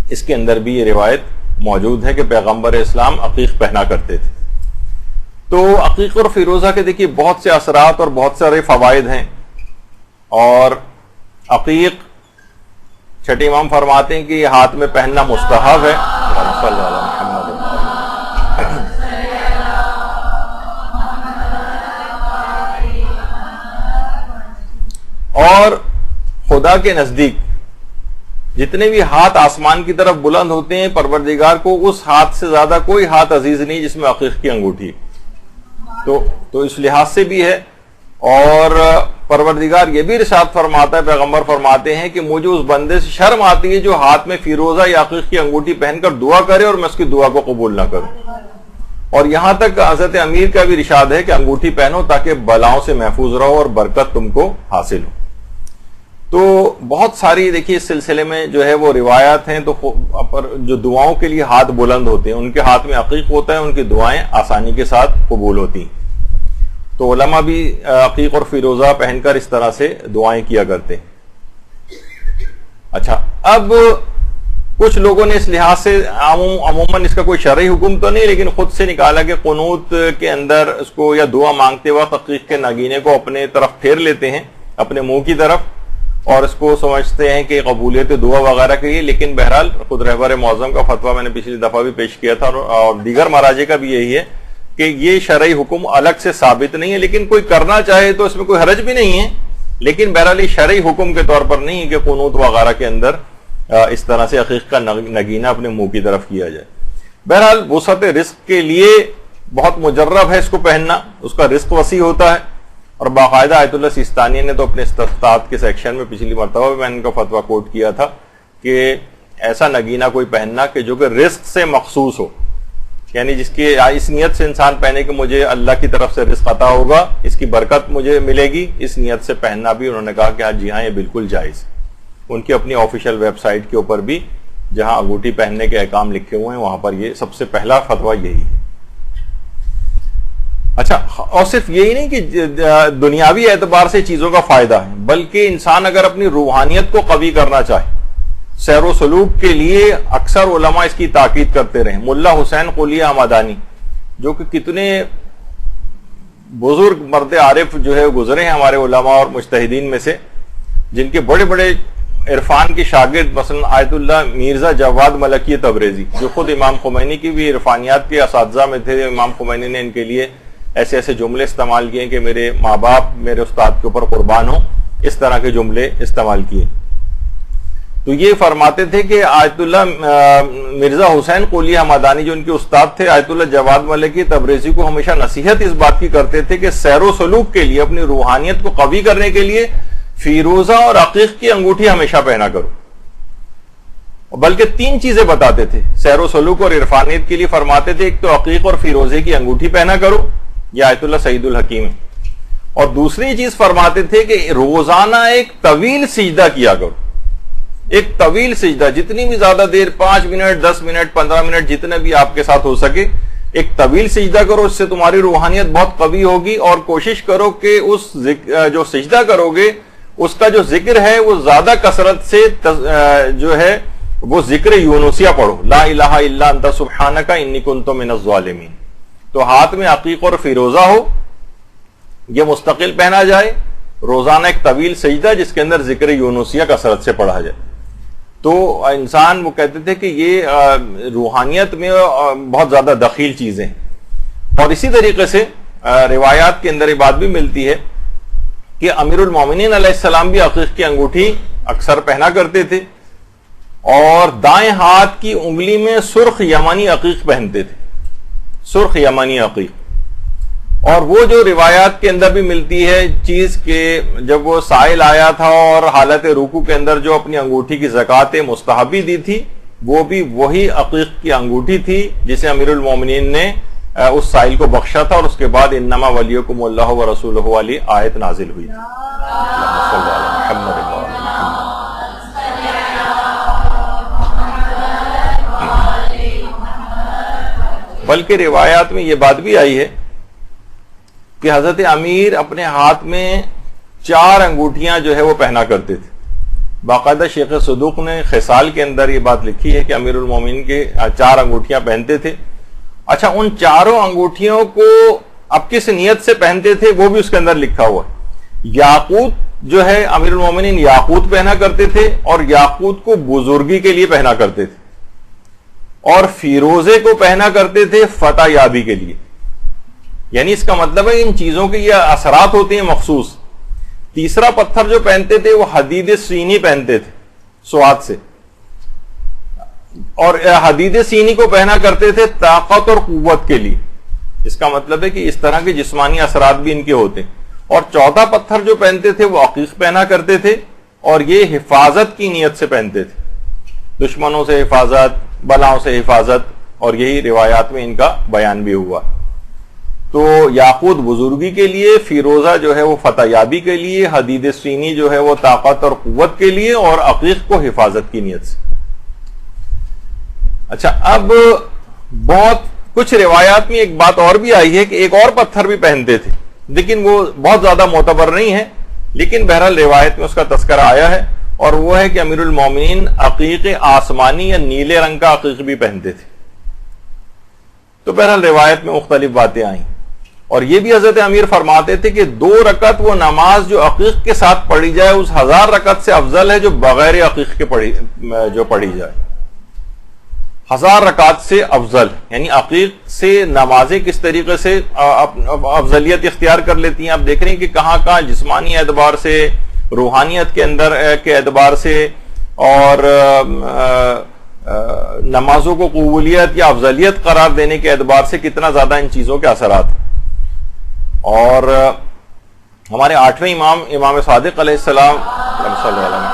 Speaker 1: اس کے اندر بھی یہ روایت موجود ہے کہ پیغمبر اسلام عقیق پہنا کرتے تھے. تو عقیق اور فیروزہ کے دیکھیے بہت سے اثرات اور بہت سارے فوائد ہیں، اور عقیق چھٹے امام فرماتے ہیں کہ یہ ہاتھ میں پہننا مستحب ہے. اور خدا کے نزدیک جتنے بھی ہاتھ آسمان کی طرف بلند ہوتے ہیں، پروردگار کو اس ہاتھ سے زیادہ کوئی ہاتھ عزیز نہیں جس میں عقیق کی انگوٹھی. تو اس لحاظ سے بھی ہے. اور پروردگار یہ بھی ارشاد فرماتا ہے، پیغمبر فرماتے ہیں کہ مجھے اس بندے سے شرم آتی ہے جو ہاتھ میں فیروزہ یا عقیق کی انگوٹھی پہن کر دعا کرے اور میں اس کی دعا کو قبول نہ کروں. اور یہاں تک حضرت امیر کا بھی ارشاد ہے کہ انگوٹھی پہنو تاکہ بلاؤں سے محفوظ رہو اور برکت تم کو حاصل ہو. تو بہت ساری دیکھیے اس سلسلے میں جو ہے وہ روایات ہیں. تو جو دعاؤں کے لیے ہاتھ بلند ہوتے ہیں ان کے ہاتھ میں عقیق ہوتا ہے، ان کی دعائیں آسانی کے ساتھ قبول ہوتی ہیں. تو علماء بھی عقیق اور فیروزہ پہن کر اس طرح سے دعائیں کیا کرتے ہیں. اچھا، اب کچھ لوگوں نے اس لحاظ سے عموماً اس کا کوئی شرعی حکم تو نہیں، لیکن خود سے نکالا کہ قنوت کے اندر اس کو یا دعا مانگتے وقت عقیق کے نگینے کو اپنے طرف پھیر لیتے ہیں، اپنے منہ کی طرف، اور اس کو سمجھتے ہیں کہ قبولیت دعا وغیرہ کے لیے. لیکن بہرحال خود رہبر معظم کا فتویٰ میں نے پچھلی دفعہ بھی پیش کیا تھا، اور دیگر مراجع کا بھی یہی ہے کہ یہ شرعی حکم الگ سے ثابت نہیں ہے. لیکن کوئی کرنا چاہے تو اس میں کوئی حرج بھی نہیں ہے، لیکن بہرحال یہ شرعی حکم کے طور پر نہیں ہے کہ قنوت وغیرہ کے اندر اس طرح سے عقیق کا نگینہ اپنے منہ کی طرف کیا جائے. بہرحال وسعت رزق کے لیے بہت مجرب ہے اس کو پہننا، اس کا رزق وسیع ہوتا ہے. اور باقاعدہ آیت اللہ سیستانی نے تو اپنے استفتاحات کے سیکشن میں پچھلی مرتبہ بھی میں نے ان کا فتویٰ کوٹ کیا تھا کہ ایسا نگینہ کوئی پہننا کہ جو کہ رزق سے مخصوص ہو، یعنی جس کی اس نیت سے انسان پہنے کہ مجھے اللہ کی طرف سے رزق عطا ہوگا، اس کی برکت مجھے ملے گی، اس نیت سے پہننا بھی انہوں نے کہا کہ جی ہاں یہ بالکل جائز. ان کی اپنی آفیشیل ویب سائٹ کے اوپر بھی جہاں انگوٹھی پہننے کے احکام لکھے ہوئے ہیں وہاں پر یہ سب سے پہلا فتویٰ یہی ہے. اچھا، اور صرف یہی نہیں کہ دنیاوی اعتبار سے چیزوں کا فائدہ ہے، بلکہ انسان اگر اپنی روحانیت کو قوی کرنا چاہے، سیر و سلوک کے لیے اکثر علماء اس کی تاکید کرتے رہے. ملا حسین قلیہ حمدانی جو کہ کتنے بزرگ مرد عارف جو ہے گزرے ہیں ہمارے علماء اور مجتہدین میں سے، جن کے بڑے بڑے عرفان کے شاگرد مثلا آیت اللہ مرزا جواد ملکی تبریزی جو خود امام خمینی کی بھی عرفانیات کے اساتذہ میں تھے. امام خمینی نے ان کے لیے ایسے ایسے جملے استعمال کیے کہ میرے ماں باپ میرے استاد کے اوپر قربان ہوں، اس طرح کے جملے استعمال کیے. تو یہ فرماتے تھے کہ آیت اللہ مرزا حسین قلیہ حمدانی جو ان کے استاد تھے، آیت اللہ جواد ملکی تبریزی کو ہمیشہ نصیحت اس بات کی کرتے تھے کہ سیر و سلوک کے لیے، اپنی روحانیت کو قوی کرنے کے لیے فیروزہ اور عقیق کی انگوٹھی ہمیشہ پہنا کرو. بلکہ 3 چیزیں بتاتے تھے سیر و سلوک اور عرفانیت کے لیے. فرماتے تھے ایک تو عقیق اور فیروزے کی انگوٹھی پہنا کرو، یہ آیت اللہ سعید الحکیم ہے. اور دوسری چیز فرماتے تھے کہ روزانہ ایک طویل سجدہ کیا کرو، ایک طویل سجدہ، جتنی بھی زیادہ دیر، 5 منٹ 10 منٹ 15 منٹ جتنے بھی آپ کے ساتھ ہو سکے، ایک طویل سجدہ کرو. اس سے تمہاری روحانیت بہت قوی ہوگی. اور کوشش کرو کہ اس جو سجدہ کرو گے اس کا جو ذکر ہے وہ زیادہ کثرت سے جو ہے وہ ذکر یونسیہ پڑھو، لا الہ الا انت سبحانک انی کنت من الظالمین. تو ہاتھ میں عقیق اور فیروزہ ہو، یہ مستقل پہنا جائے، روزانہ ایک طویل سجدہ جس کے اندر ذکر یونسیہ کثرت سے پڑھا جائے. تو انسان، وہ کہتے تھے کہ یہ روحانیت میں بہت زیادہ دخیل چیزیں ہیں. اور اسی طریقے سے روایات کے اندر یہ بات بھی ملتی ہے کہ امیر المومنین علیہ السلام بھی عقیق کی انگوٹھی اکثر پہنا کرتے تھے، اور دائیں ہاتھ کی انگلی میں سرخ یمانی عقیق پہنتے تھے، سرخ یمانی عقیق. اور وہ جو روایات کے اندر بھی ملتی ہے چیز کہ جب وہ سائل آیا تھا اور حالت رکوع کے اندر جو اپنی انگوٹھی کی زکوٰۃ مستحبی دی تھی، وہ بھی وہی عقیق کی انگوٹھی تھی جسے امیر المومنین نے اس سائل کو بخشا تھا، اور اس کے بعد انما ولیکم اللہ ورسولہ والی آیت نازل ہوئی. بلکہ روایات میں یہ بات بھی آئی ہے کہ حضرت امیر اپنے ہاتھ میں 4 انگوٹھیاں جو ہے وہ پہنا کرتے تھے. باقاعدہ شیخ صدوق نے خصال کے اندر یہ بات لکھی ہے کہ امیر المومنین کے 4 انگوٹھیاں پہنتے تھے. اچھا، ان 4 انگوٹھیوں کو اب کس نیت سے پہنتے تھے وہ بھی اس کے اندر لکھا ہوا ہے. یاقوت جو ہے امیر المومنین یاقوت پہنا کرتے تھے، اور یاقوت کو بزرگی کے لیے پہنا کرتے تھے، اور فیروزے کو پہنا کرتے تھے فتح یابی کے لیے. یعنی اس کا مطلب ہے ان چیزوں کے یہ اثرات ہوتے ہیں مخصوص. تیسرا پتھر جو پہنتے تھے وہ حدید سینی پہنتے تھے سوات سے، اور حدید سینی کو پہنا کرتے تھے طاقت اور قوت کے لیے. اس کا مطلب ہے کہ اس طرح کے جسمانی اثرات بھی ان کے ہوتے ہیں. اور چوتھا پتھر جو پہنتے تھے وہ عقیق پہنا کرتے تھے، اور یہ حفاظت کی نیت سے پہنتے تھے، دشمنوں سے حفاظت، بلاؤں سے حفاظت، اور یہی روایات میں ان کا بیان بھی ہوا. تو یاقوت بزرگی کے لیے، فیروزہ جو ہے وہ فتح یابی کے لیے، حدید سینی جو ہے وہ طاقت اور قوت کے لیے، اور عقیق کو حفاظت کی نیت سے. اچھا، اب بہت کچھ روایات میں ایک بات اور بھی آئی ہے کہ ایک اور پتھر بھی پہنتے تھے، لیکن وہ بہت زیادہ معتبر نہیں ہے، لیکن بہرحال روایت میں اس کا تذکرہ آیا ہے، اور وہ ہے کہ امیر المومنین عقیق آسمانی یا نیلے رنگ کا عقیق بھی پہنتے تھے. تو بہرحال روایت میں مختلف باتیں آئیں. اور یہ بھی حضرت امیر فرماتے تھے کہ 2 رکعت وہ نماز جو عقیق کے ساتھ پڑھی جائے اس 1000 رکعت سے افضل ہے جو بغیر عقیق کے پڑھی جائے. 1000 رکعت سے افضل، یعنی عقیق سے نمازیں کس طریقے سے افضلیت اختیار کر لیتی ہیں. آپ دیکھ رہے ہیں کہ کہاں کہاں جسمانی اعتبار سے، روحانیت کے اندر کے اعتبار سے، اور نمازوں کو قبولیت یا افضلیت قرار دینے کے اعتبار سے کتنا زیادہ ان چیزوں کے اثرات ہیں. اور ہمارے 8ویں امام، امام صادق علیہ السلام، صلی اللہ علیہ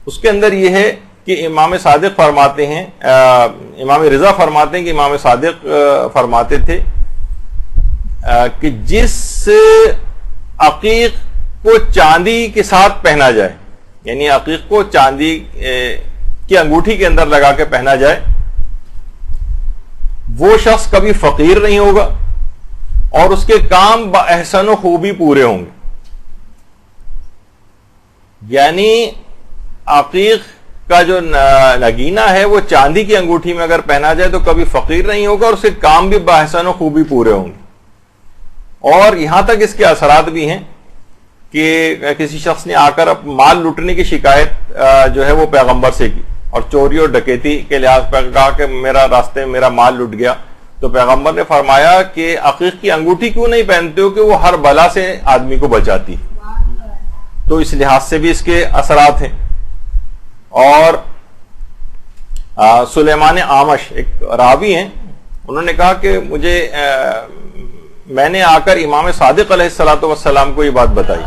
Speaker 1: اس کے اندر یہ ہے کہ امام صادق فرماتے ہیں، امام رضا فرماتے ہیں کہ امام صادق فرماتے تھے کہ جس عقیق کو چاندی کے ساتھ پہنا جائے، یعنی عقیق کو چاندی کی انگوٹھی کے اندر لگا کے پہنا جائے، وہ شخص کبھی فقیر نہیں ہوگا، اور اس کے کام باحسن و خوبی پورے ہوں گے. یعنی عقیق کا جو نگینہ ہے وہ چاندی کی انگوٹھی میں اگر پہنا جائے تو کبھی فقیر نہیں ہوگا، اور اس کے کام بھی باحسن و خوبی پورے ہوں گے. اور یہاں تک اس کے اثرات بھی ہیں کہ کسی شخص نے آ کر مال لوٹنے کی شکایت جو ہے وہ پیغمبر سے کی، اور چوری اور ڈکیتی کے لحاظ پر کہا کہ میرا راستے میں میرا مال لٹ گیا. تو پیغمبر نے فرمایا کہ عقیق کی انگوٹھی کیوں نہیں پہنتے ہو کہ وہ ہر بلا سے آدمی کو بچاتی. تو اس لحاظ سے بھی اس کے اثرات ہیں. اور سلیمان آمش ایک راوی ہیں، انہوں نے کہا کہ میں نے آ کر امام صادق علیہ الصلوۃ والسلام کو یہ بات بتائی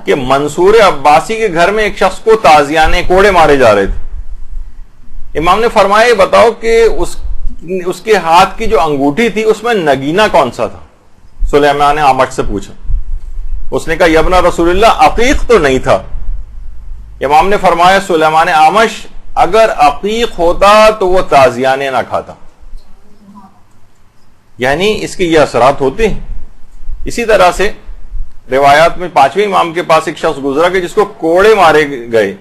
Speaker 1: کہ منصور عباسی کے گھر میں ایک شخص کو تازیانے کوڑے مارے جا رہے تھے. امام نے فرمایا یہ بتاؤ کہ اس کے ہاتھ کی جو انگوٹھی تھی اس میں نگینہ کون سا تھا. سلیمان نے آمش سے پوچھا. اس نے کہا یا ابن رسول اللہ عقیق تو نہیں تھا. امام نے فرمایا سلیمان اعمش اگر عقیق ہوتا تو وہ تازیانے نہ کھاتا. یعنی اس کے یہ اثرات ہوتے ہیں. اسی طرح سے روایات میں پانچویں امام کے پاس ایک شخص گزرا کہ جس کو کوڑے مارے گئے,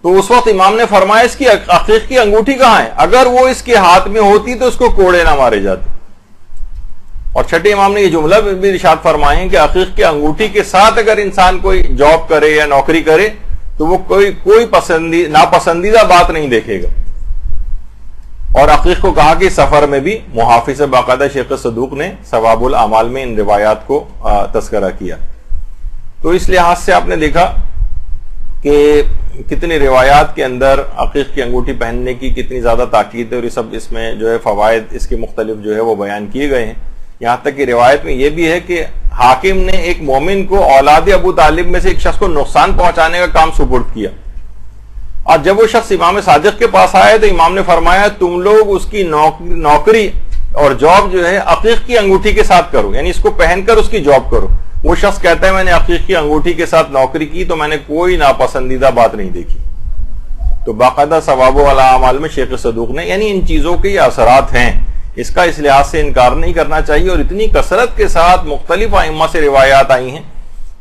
Speaker 1: تو اس وقت امام نے فرمایا اس کی عقیق کی انگوٹھی کہاں ہے, اگر وہ اس کے ہاتھ میں ہوتی تو اس کو کوڑے نہ مارے جاتے. اور چھٹے امام نے یہ جملہ بھی ارشاد فرمائے ہیں کہ عقیق کی انگوٹھی کے ساتھ اگر انسان کوئی جاب کرے یا نوکری کرے تو وہ کوئی ناپسندیدہ بات نہیں دیکھے گا. اور عقیق کو کہا کہ سفر میں بھی محافظ باقاعدہ شیخ صدوق نے ثواب الاعمال میں ان روایات کو تذکرہ کیا. تو اس لحاظ سے آپ نے دیکھا کہ کتنی روایات کے اندر عقیق کی انگوٹھی پہننے کی کتنی زیادہ تاکید ہے, اور یہ سب اس میں جو ہے فوائد اس کے مختلف جو ہے وہ بیان کیے گئے ہیں. یہاں تک کہ روایت میں یہ بھی ہے کہ حاکم نے ایک مومن کو اولاد ابو طالب میں سے ایک شخص کو نقصان پہنچانے کا کام سپرد کیا, اور جب وہ شخص امام صادق کے پاس آئے تو امام نے فرمایا تم لوگ اس کی نوکری اور جاب جو ہے عقیق کی انگوٹھی کے ساتھ کرو, یعنی اس کو پہن کر اس کی جاب کرو. وہ شخص کہتا ہے میں نے عقیق کی انگوٹھی کے ساتھ نوکری کی تو میں نے کوئی ناپسندیدہ بات نہیں دیکھی. تو باقاعدہ ثواب الاعمال میں شیخ صدوق نے یعنی ان چیزوں کے یہ اثرات ہیں, اس کا اس لحاظ سے انکار نہیں کرنا چاہیے. اور اتنی کثرت کے ساتھ مختلف ائمہ سے روایات آئی ہیں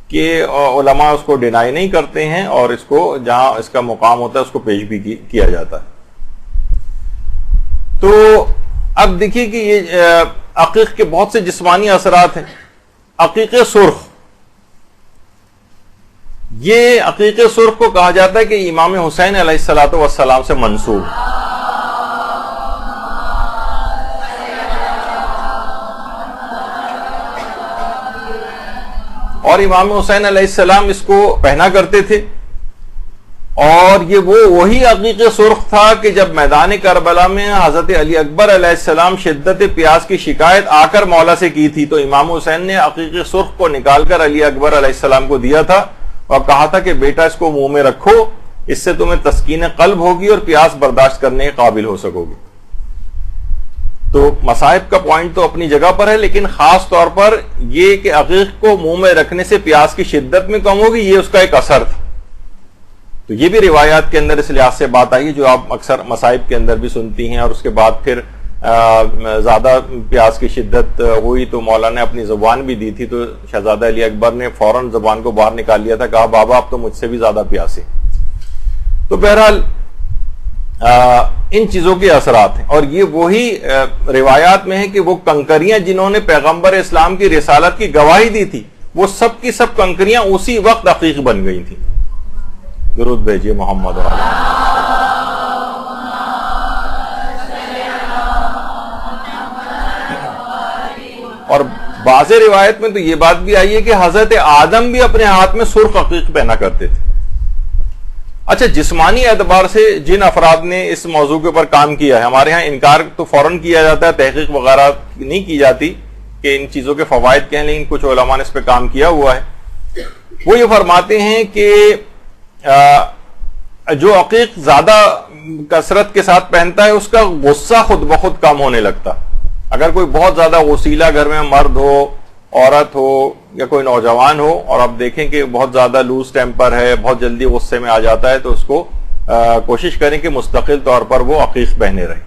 Speaker 1: کہ علماء اس کو ڈینائی نہیں کرتے ہیں, اور اس کو جہاں اس کا مقام ہوتا ہے اس کو پیش بھی کیا جاتا ہے. تو اب دیکھیے کہ یہ عقیق کے بہت سے جسمانی اثرات ہیں. عقیق سرخ, یہ عقیق سرخ کو کہا جاتا ہے کہ امام حسین علیہ الصلوۃ والسلام سے منسوب. اور امام حسین علیہ السلام اس کو پہنا کرتے تھے, اور یہ وہی عقیق سرخ تھا کہ جب میدان کربلا میں حضرت علی اکبر علیہ السلام شدت پیاس کی شکایت آ کر مولا سے کی تھی, تو امام حسین نے عقیق سرخ کو نکال کر علی اکبر علیہ السلام کو دیا تھا اور کہا تھا کہ بیٹا اس کو منہ میں رکھو, اس سے تمہیں تسکین قلب ہوگی اور پیاس برداشت کرنے کے قابل ہو سکو گے. تو مصائب کا پوائنٹ تو اپنی جگہ پر ہے, لیکن خاص طور پر یہ کہ عقیق کو منہ میں رکھنے سے پیاس کی شدت میں کم ہوگی, یہ اس کا ایک اثر تھا. تو یہ بھی روایات کے اندر اس لحاظ سے بات آئی جو آپ اکثر مصائب کے اندر بھی سنتی ہیں. اور اس کے بعد پھر زیادہ پیاس کی شدت ہوئی تو مولا نے اپنی زبان بھی دی تھی, تو شہزادہ علی اکبر نے فوراً زبان کو باہر نکال لیا تھا, کہا بابا اب تو مجھ سے بھی زیادہ پیاسے. تو بہرحال ان چیزوں کے اثرات ہیں. اور یہ وہی روایات میں ہے کہ وہ کنکریاں جنہوں نے پیغمبر اسلام کی رسالت کی گواہی دی تھی, وہ سب کی سب کنکریاں اسی وقت عقیق بن گئی تھیں. درود بھیجیے محمد علیہ. اور بعض روایت میں تو یہ بات بھی آئی ہے کہ حضرت آدم بھی اپنے ہاتھ میں سرخ عقیق پہنا کرتے تھے. اچھا, جسمانی اعتبار سے جن افراد نے اس موضوع کے اوپر کام کیا ہے, ہمارے ہاں انکار تو فوراً کیا جاتا ہے, تحقیق وغیرہ نہیں کی جاتی کہ ان چیزوں کے فوائد کیا ہیں, لیکن کچھ علماء نے اس پہ کام کیا ہوا ہے. وہ یہ فرماتے ہیں کہ جو عقیق زیادہ کثرت کے ساتھ پہنتا ہے اس کا غصہ خود بخود کم ہونے لگتا. اگر کوئی بہت زیادہ غصیلہ گھر میں مرد ہو, عورت ہو یا کوئی نوجوان ہو, اور آپ دیکھیں کہ بہت زیادہ لوز ٹیمپر ہے, بہت جلدی غصے میں آ جاتا ہے, تو اس کو کوشش کریں کہ مستقل طور پر وہ عقیق پہنے رہے.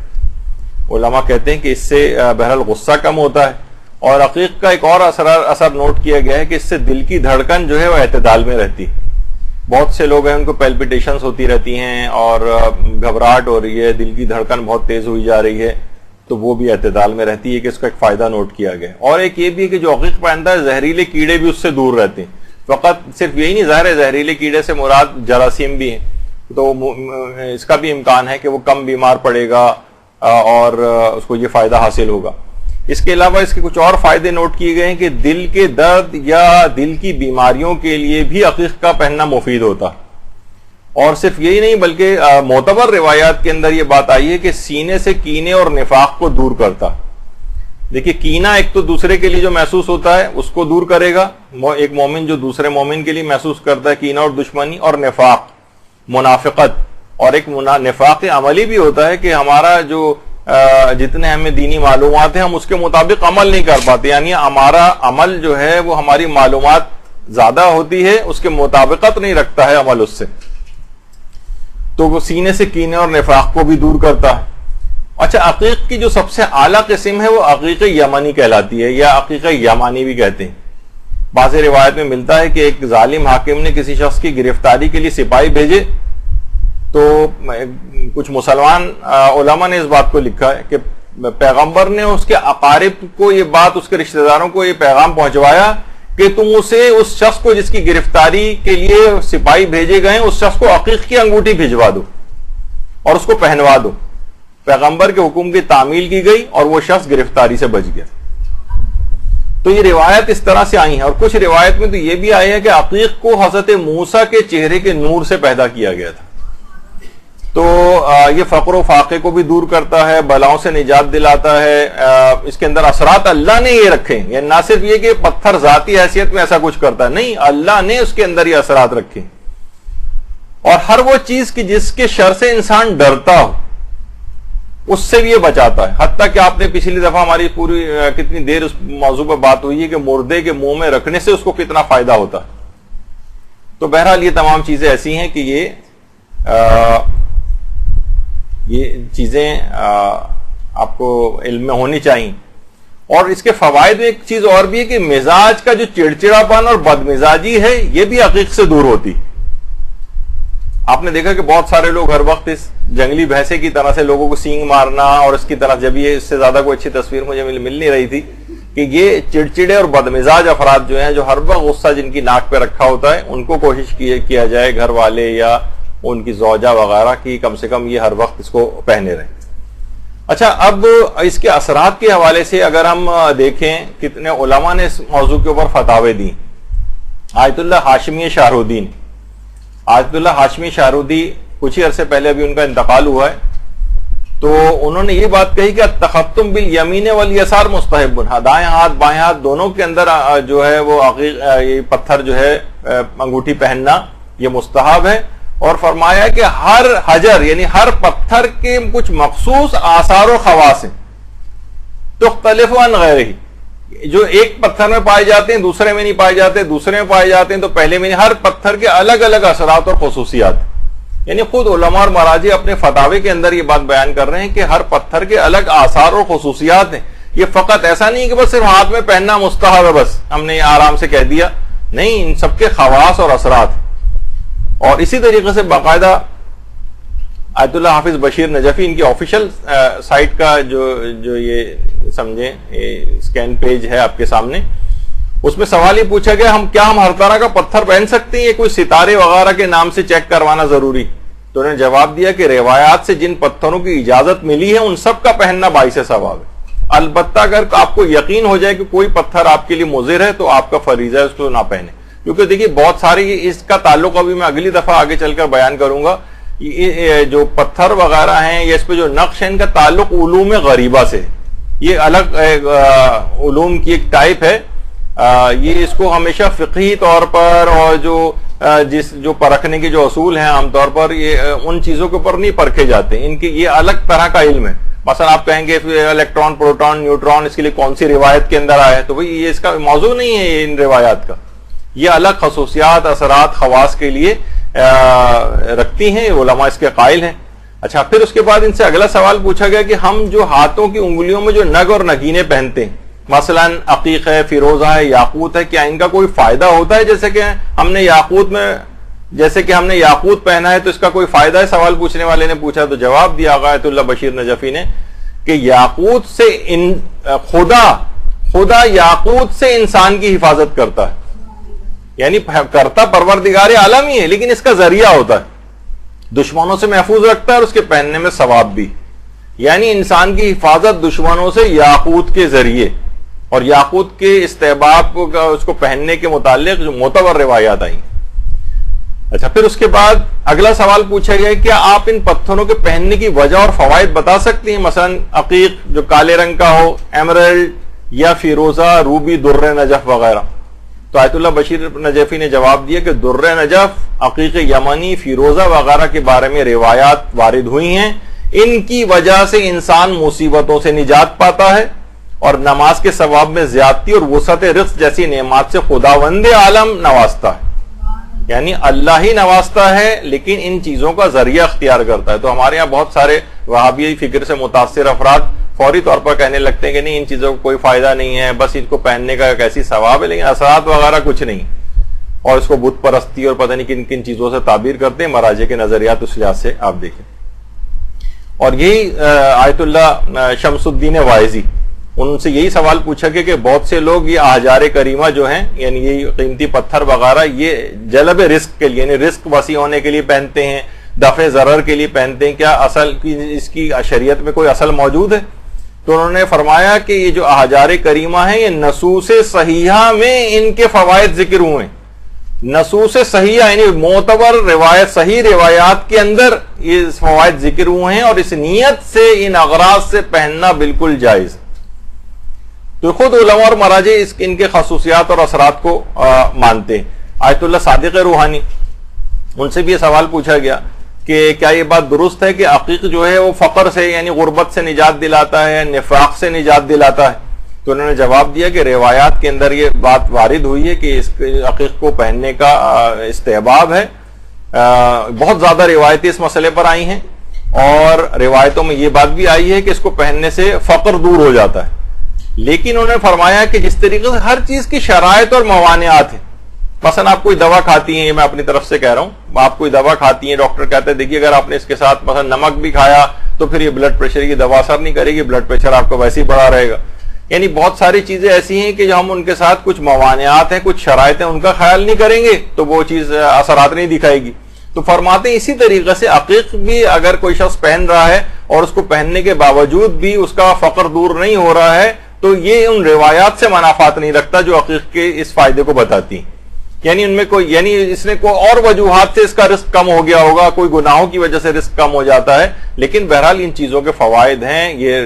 Speaker 1: علماء کہتے ہیں کہ اس سے بہرحال غصہ کم ہوتا ہے. اور عقیق کا ایک اور اثر نوٹ کیا گیا ہے کہ اس سے دل کی دھڑکن جو ہے وہ اعتدال میں رہتی. بہت سے لوگ ہیں ان کو پیلپیٹیشنز ہوتی رہتی ہیں اور گھبراہٹ ہو رہی ہے, دل کی دھڑکن بہت تیز ہوئی جا رہی ہے, تو وہ بھی اعتدال میں رہتی ہے, کہ اس کا ایک فائدہ نوٹ کیا گیا. اور ایک یہ بھی ہے کہ جو عقیق پہنتا ہے زہریلے کیڑے بھی اس سے دور رہتے ہیں. فقط صرف یہی نہیں, ظاہر ہے زہریلے کیڑے سے مراد جراثیم بھی ہیں, تو اس کا بھی امکان ہے کہ وہ کم بیمار پڑے گا اور اس کو یہ فائدہ حاصل ہوگا. اس کے علاوہ اس کے کچھ اور فائدے نوٹ کیے گئے ہیں کہ دل کے درد یا دل کی بیماریوں کے لیے بھی عقیق کا پہننا مفید ہوتا. اور صرف یہی نہیں بلکہ معتبر روایات کے اندر یہ بات آئی ہے کہ سینے سے کینے اور نفاق کو دور کرتا. دیکھیے, کینہ ایک تو دوسرے کے لیے جو محسوس ہوتا ہے اس کو دور کرے گا, ایک مومن جو دوسرے مومن کے لیے محسوس کرتا ہے کینہ اور دشمنی, اور نفاق منافقت, اور ایک نفاق عملی بھی ہوتا ہے کہ ہمارا جو جتنے ہمیں دینی معلومات ہیں ہم اس کے مطابق عمل نہیں کر پاتے، یعنی ہمارا عمل جو ہے وہ ہماری معلومات زیادہ ہوتی ہے، اس کے مطابقت نہیں رکھتا ہے عمل اس سے، تو وہ سینے سے کینے اور نفاق کو بھی دور کرتا ہے۔ اچھا، عقیق کی جو سب سے اعلیٰ قسم ہے وہ عقیق یمنی کہلاتی ہے، یا عقیق یمانی بھی کہتے ہیں۔ بعض روایت میں ملتا ہے کہ ایک ظالم حاکم نے کسی شخص کی گرفتاری کے لیے سپاہی بھیجے، تو کچھ مسلمان علماء نے اس بات کو لکھا ہے کہ پیغمبر نے اس کے اقارب کو یہ بات، اس کے رشتہ داروں کو یہ پیغام پہنچوایا کہ تم اسے، اس شخص کو جس کی گرفتاری کے لیے سپاہی بھیجے گئے، اس شخص کو عقیق کی انگوٹھی بھجوا دو اور اس کو پہنوا دو۔ پیغمبر کے حکم کی تعمیل کی گئی اور وہ شخص گرفتاری سے بچ گیا۔ تو یہ روایت اس طرح سے آئی ہیں، اور کچھ روایت میں تو یہ بھی آئی ہے کہ عقیق کو حضرت موسیٰ کے چہرے کے نور سے پیدا کیا گیا تھا۔ تو یہ فقر و فاقے کو بھی دور کرتا ہے، بلاؤں سے نجات دلاتا ہے۔ اس کے اندر اثرات اللہ نے یہ رکھے، یعنی نہ صرف یہ کہ پتھر ذاتی حیثیت میں ایسا کچھ کرتا ہے، نہیں، اللہ نے اس کے اندر یہ اثرات رکھے۔ اور ہر وہ چیز کی جس کے شر سے انسان ڈرتا ہو اس سے بھی یہ بچاتا ہے۔ حتیٰ کہ آپ نے پچھلی دفعہ ہماری پوری کتنی دیر اس موضوع پر بات ہوئی ہے کہ مردے کے منہ میں رکھنے سے اس کو کتنا فائدہ ہوتا ہے۔ تو بہرحال یہ تمام چیزیں ایسی ہیں کہ یہ چیزیں آپ کو علم میں ہونی چاہیے۔ اور اس کے فوائد میں ایک چیز اور بھی ہے کہ مزاج کا جو چڑچڑاپن اور بدمزاجی ہے یہ بھی عقیق سے دور ہوتی۔ آپ نے دیکھا کہ بہت سارے لوگ ہر وقت اس جنگلی بھینسے کی طرح سے لوگوں کو سینگ مارنا اور اس کی طرح، جب یہ اس سے زیادہ کوئی اچھی تصویر مجھے مل نہیں رہی تھی کہ یہ چڑچڑے اور بدمزاج افراد جو ہیں، جو ہر وقت غصہ جن کی ناک پہ رکھا ہوتا ہے، ان کو کوشش کیا جائے گھر والے یا ان کی زوجہ وغیرہ کی کم سے کم یہ ہر وقت اس کو پہنے رہیں۔ اچھا، اب اس کے اثرات کے حوالے سے اگر ہم دیکھیں کتنے علماء نے اس موضوع کے اوپر فتاوے دی۔ آیت اللہ ہاشمی شاہرودی نے، آیت اللہ ہاشمی شاہرودی کچھ ہی عرصے پہلے ابھی ان کا انتقال ہوا ہے، تو انہوں نے یہ بات کہی کہ التختم بالیمین والیسار مستحب، دائیں ہاتھ بائیں ہاتھ دونوں کے اندر جو ہے وہ عقیق، یہ پتھر جو ہے انگوٹھی پہننا یہ مستحب ہے۔ اور فرمایا کہ ہر حجر یعنی ہر پتھر کے کچھ مخصوص آثار و خواص ہیں، تختلف عن غیرہ، جو ایک پتھر میں پائے جاتے ہیں دوسرے میں نہیں پائے جاتے، دوسرے میں پائے جاتے ہیں تو پہلے میں نہیں، ہر پتھر کے الگ الگ اثرات اور خصوصیات۔ یعنی خود علماء اور مراجع اپنے فتاوے کے اندر یہ بات بیان کر رہے ہیں کہ ہر پتھر کے الگ آثار اور خصوصیات ہیں۔ یہ فقط ایسا نہیں کہ بس صرف ہاتھ میں پہننا مستحب ہے، بس ہم نے آرام سے کہہ دیا، نہیں، ان سب کے خواص اور اثرات ہیں۔ اور اسی طریقے سے باقاعدہ آیت اللہ حافظ بشیر نجفی، ان کی آفیشیل سائٹ کا جو یہ سمجھیں اسکین پیج ہے آپ کے سامنے، اس میں سوال یہ پوچھا گیا ہم ہر طرح کا پتھر پہن سکتے ہیں، یہ کوئی ستارے وغیرہ کے نام سے چیک کروانا ضروری؟ تو انہوں نے جواب دیا کہ روایات سے جن پتھروں کی اجازت ملی ہے ان سب کا پہننا باعث ثواب ہے، البتہ اگر آپ کو یقین ہو جائے کہ کوئی پتھر آپ کے لیے مضر ہے تو آپ کا فریضہ ہے اس کو نہ پہنے۔ کیونکہ دیکھیے بہت ساری اس کا تعلق ابھی میں اگلی دفعہ آگے چل کر بیان کروں گا، جو پتھر وغیرہ ہیں یا اس پہ جو نقش ہے ان کا تعلق علوم غریبہ سے، یہ الگ علوم کی ایک ٹائپ ہے، یہ اس کو ہمیشہ فقہی طور پر اور جو پرکھنے کے جو اصول ہیں عام طور پر یہ ان چیزوں کے اوپر نہیں پرکھے جاتے، ان کی یہ الگ طرح کا علم ہے۔ مثلا آپ کہیں گے الیکٹران، پروٹون، نیوٹران اس کے لیے کون سی روایت کے اندر آیا ہے، تو بھئی یہ اس کا موضوع نہیں ہے ان روایات کا، یہ الگ خصوصیات، اثرات، خواص کے لیے رکھتی ہیں، علماء اس کے قائل ہیں۔ اچھا، پھر اس کے بعد ان سے اگلا سوال پوچھا گیا کہ ہم جو ہاتھوں کی انگلیوں میں جو نگ اور نگینے پہنتے ہیں، مثلا عقیق ہے، فیروزہ ہے، یاقوت ہے، کیا ان کا کوئی فائدہ ہوتا ہے؟ جیسے کہ ہم نے یاقوت پہنا ہے تو اس کا کوئی فائدہ ہے؟ سوال پوچھنے والے نے پوچھا تو جواب دیا آیت اللہ بشیر نجفی نے کہ یاقوت سے خدا یاقوت سے انسان کی حفاظت کرتا ہے، یعنی کرتا پروردگار عالم ہی ہے، لیکن اس کا ذریعہ ہوتا ہے، دشمنوں سے محفوظ رکھتا ہے اور اس کے پہننے میں ثواب بھی، یعنی انسان کی حفاظت دشمنوں سے یاقوت کے ذریعے، اور یاقوت کے استحباب کا اس کو پہننے کے متعلق جو معتبر روایات آئیں۔ اچھا، پھر اس کے بعد اگلا سوال پوچھا گیا کہ آپ ان پتھروں کے پہننے کی وجہ اور فوائد بتا سکتے ہیں؟ مثلا عقیق جو کالے رنگ کا ہو، ایمرلڈ یا فیروزہ، روبی، در نجف وغیرہ۔ تو آیت اللہ بشیر نجفی نے جواب دیا کہ در نجف، عقیق یمنی، فیروزہ وغیرہ کے بارے میں روایات وارد ہوئی ہیں ان کی وجہ سے انسان مصیبتوں سے نجات پاتا ہے اور نماز کے ثواب میں زیادتی اور وسعت رزق جیسی نعمات سے خداوند عالم نوازتا ہے. یعنی اللہ ہی نوازتا ہے لیکن ان چیزوں کا ذریعہ اختیار کرتا ہے. تو ہمارے یہاں بہت سارے وہابی فکر سے متاثر افراد فوری طور پر کہنے لگتے ہیں کہ نہیں ان چیزوں کو کوئی فائدہ نہیں ہے, بس ان کو پہننے کا ایک ایسی ثواب ہے لیکن اثرات وغیرہ کچھ نہیں, اور اس کو بت پرستی اور پتہ نہیں کن کن چیزوں سے تعبیر کرتے ہیں. مراجع کے نظریات اس لحاظ سے آپ دیکھیں. اور یہی آیت اللہ شمس الدین واعظی, ان سے یہی سوال پوچھا کہ بہت سے لوگ یہ احجار کریمہ جو ہیں یعنی یہ قیمتی پتھر وغیرہ یہ جلب رزق کے لیے یعنی رزق وسیع ہونے کے لیے پہنتے ہیں, دفع ضرر کے لیے پہنتے ہیں, کیا اصل اس کی شریعت میں کوئی اصل موجود ہے؟ تو انہوں نے فرمایا کہ یہ جو احجار کریمہ ہیں یہ نصوص صحیحہ میں ان کے فوائد ذکر ہوئے ہیں. نصوص صحیحہ یعنی معتبر روایت, صحیح روایات کے اندر یہ فوائد ذکر ہوئے ہیں اور اس نیت سے ان اغراض سے پہننا بالکل جائز. تو خود علماء اور مراجع ان کے خصوصیات اور اثرات کو مانتے ہیں. آیت اللہ صادق روحانی, ان سے بھی یہ سوال پوچھا گیا کہ کیا یہ بات درست ہے کہ عقیق جو ہے وہ فقر سے یعنی غربت سے نجات دلاتا ہے, نفاق سے نجات دلاتا ہے؟ تو انہوں نے جواب دیا کہ روایات کے اندر یہ بات وارد ہوئی ہے کہ اس عقیق کو پہننے کا استحباب ہے. بہت زیادہ روایتیں اس مسئلے پر آئی ہیں اور روایتوں میں یہ بات بھی آئی ہے کہ اس کو پہننے سے فقر دور ہو جاتا ہے. لیکن انہوں نے فرمایا کہ جس طریقے سے ہر چیز کی شرائط اور موانعات ہیں, مثلا آپ کوئی دوا کھاتی ہیں, یہ میں اپنی طرف سے کہہ رہا ہوں, آپ کوئی دوا کھاتی ہیں, ڈاکٹر کہتے ہیں دیکھیے اگر آپ نے اس کے ساتھ مثلا نمک بھی کھایا تو پھر یہ بلڈ پریشر کی دوا اثر نہیں کرے گی, بلڈ پریشر آپ کا ویسے ہی بڑھا رہے گا. یعنی بہت ساری چیزیں ایسی ہیں کہ جو ہم ان کے ساتھ کچھ موانعات ہیں, کچھ شرائط ہیں, ان کا خیال نہیں کریں گے تو وہ چیز اثرات نہیں دکھائے گی. تو فرماتے ہیں اسی طریقے سے عقیق بھی اگر کوئی شخص پہن رہا ہے اور اس کو پہننے کے باوجود بھی اس کا فقر دور نہیں ہو رہا ہے تو یہ ان روایات سے منافات نہیں رکھتا جو عقیق کے اس فائدے کو بتاتی ہیں. یعنی ان میں کوئی یعنی اس نے کوئی اور وجوہات سے اس کا رزق کم ہو گیا ہوگا, کوئی گناہوں کی وجہ سے رزق کم ہو جاتا ہے, لیکن بہرحال ان چیزوں کے فوائد ہیں. یہ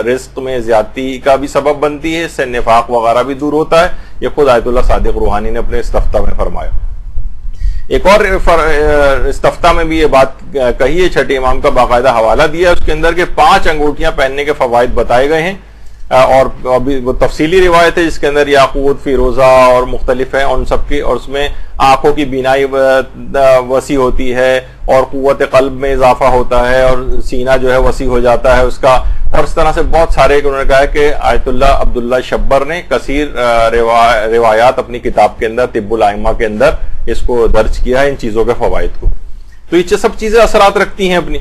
Speaker 1: رزق میں زیادتی کا بھی سبب بنتی ہے, اس سے نفاق وغیرہ بھی دور ہوتا ہے. یہ خود آیت اللہ صادق روحانی نے اپنے استفتاء میں فرمایا. ایک اور استفتاء میں بھی یہ بات کہی ہے, چھٹے امام کا باقاعدہ حوالہ دیا اس کے اندر کہ 5 انگوٹھیاں پہننے کے فوائد بتائے گئے ہیں, اور وہ تفصیلی روایت ہے جس کے اندر یاقوت, فیروزہ اور مختلف ہیں ان سب کی, اور اس میں آنکھوں کی بینائی وسیع ہوتی ہے اور قوت قلب میں اضافہ ہوتا ہے اور سینہ جو ہے وسیع ہو جاتا ہے اس کا, اور اس طرح سے بہت سارے. انہوں نے کہا کہ آیت اللہ عبداللہ شبر نے کثیر روایات اپنی کتاب کے اندر طب الائمہ کے اندر اس کو درج کیا ہے ان چیزوں کے فوائد کو. تو یہ سب چیزیں اثرات رکھتی ہیں اپنی.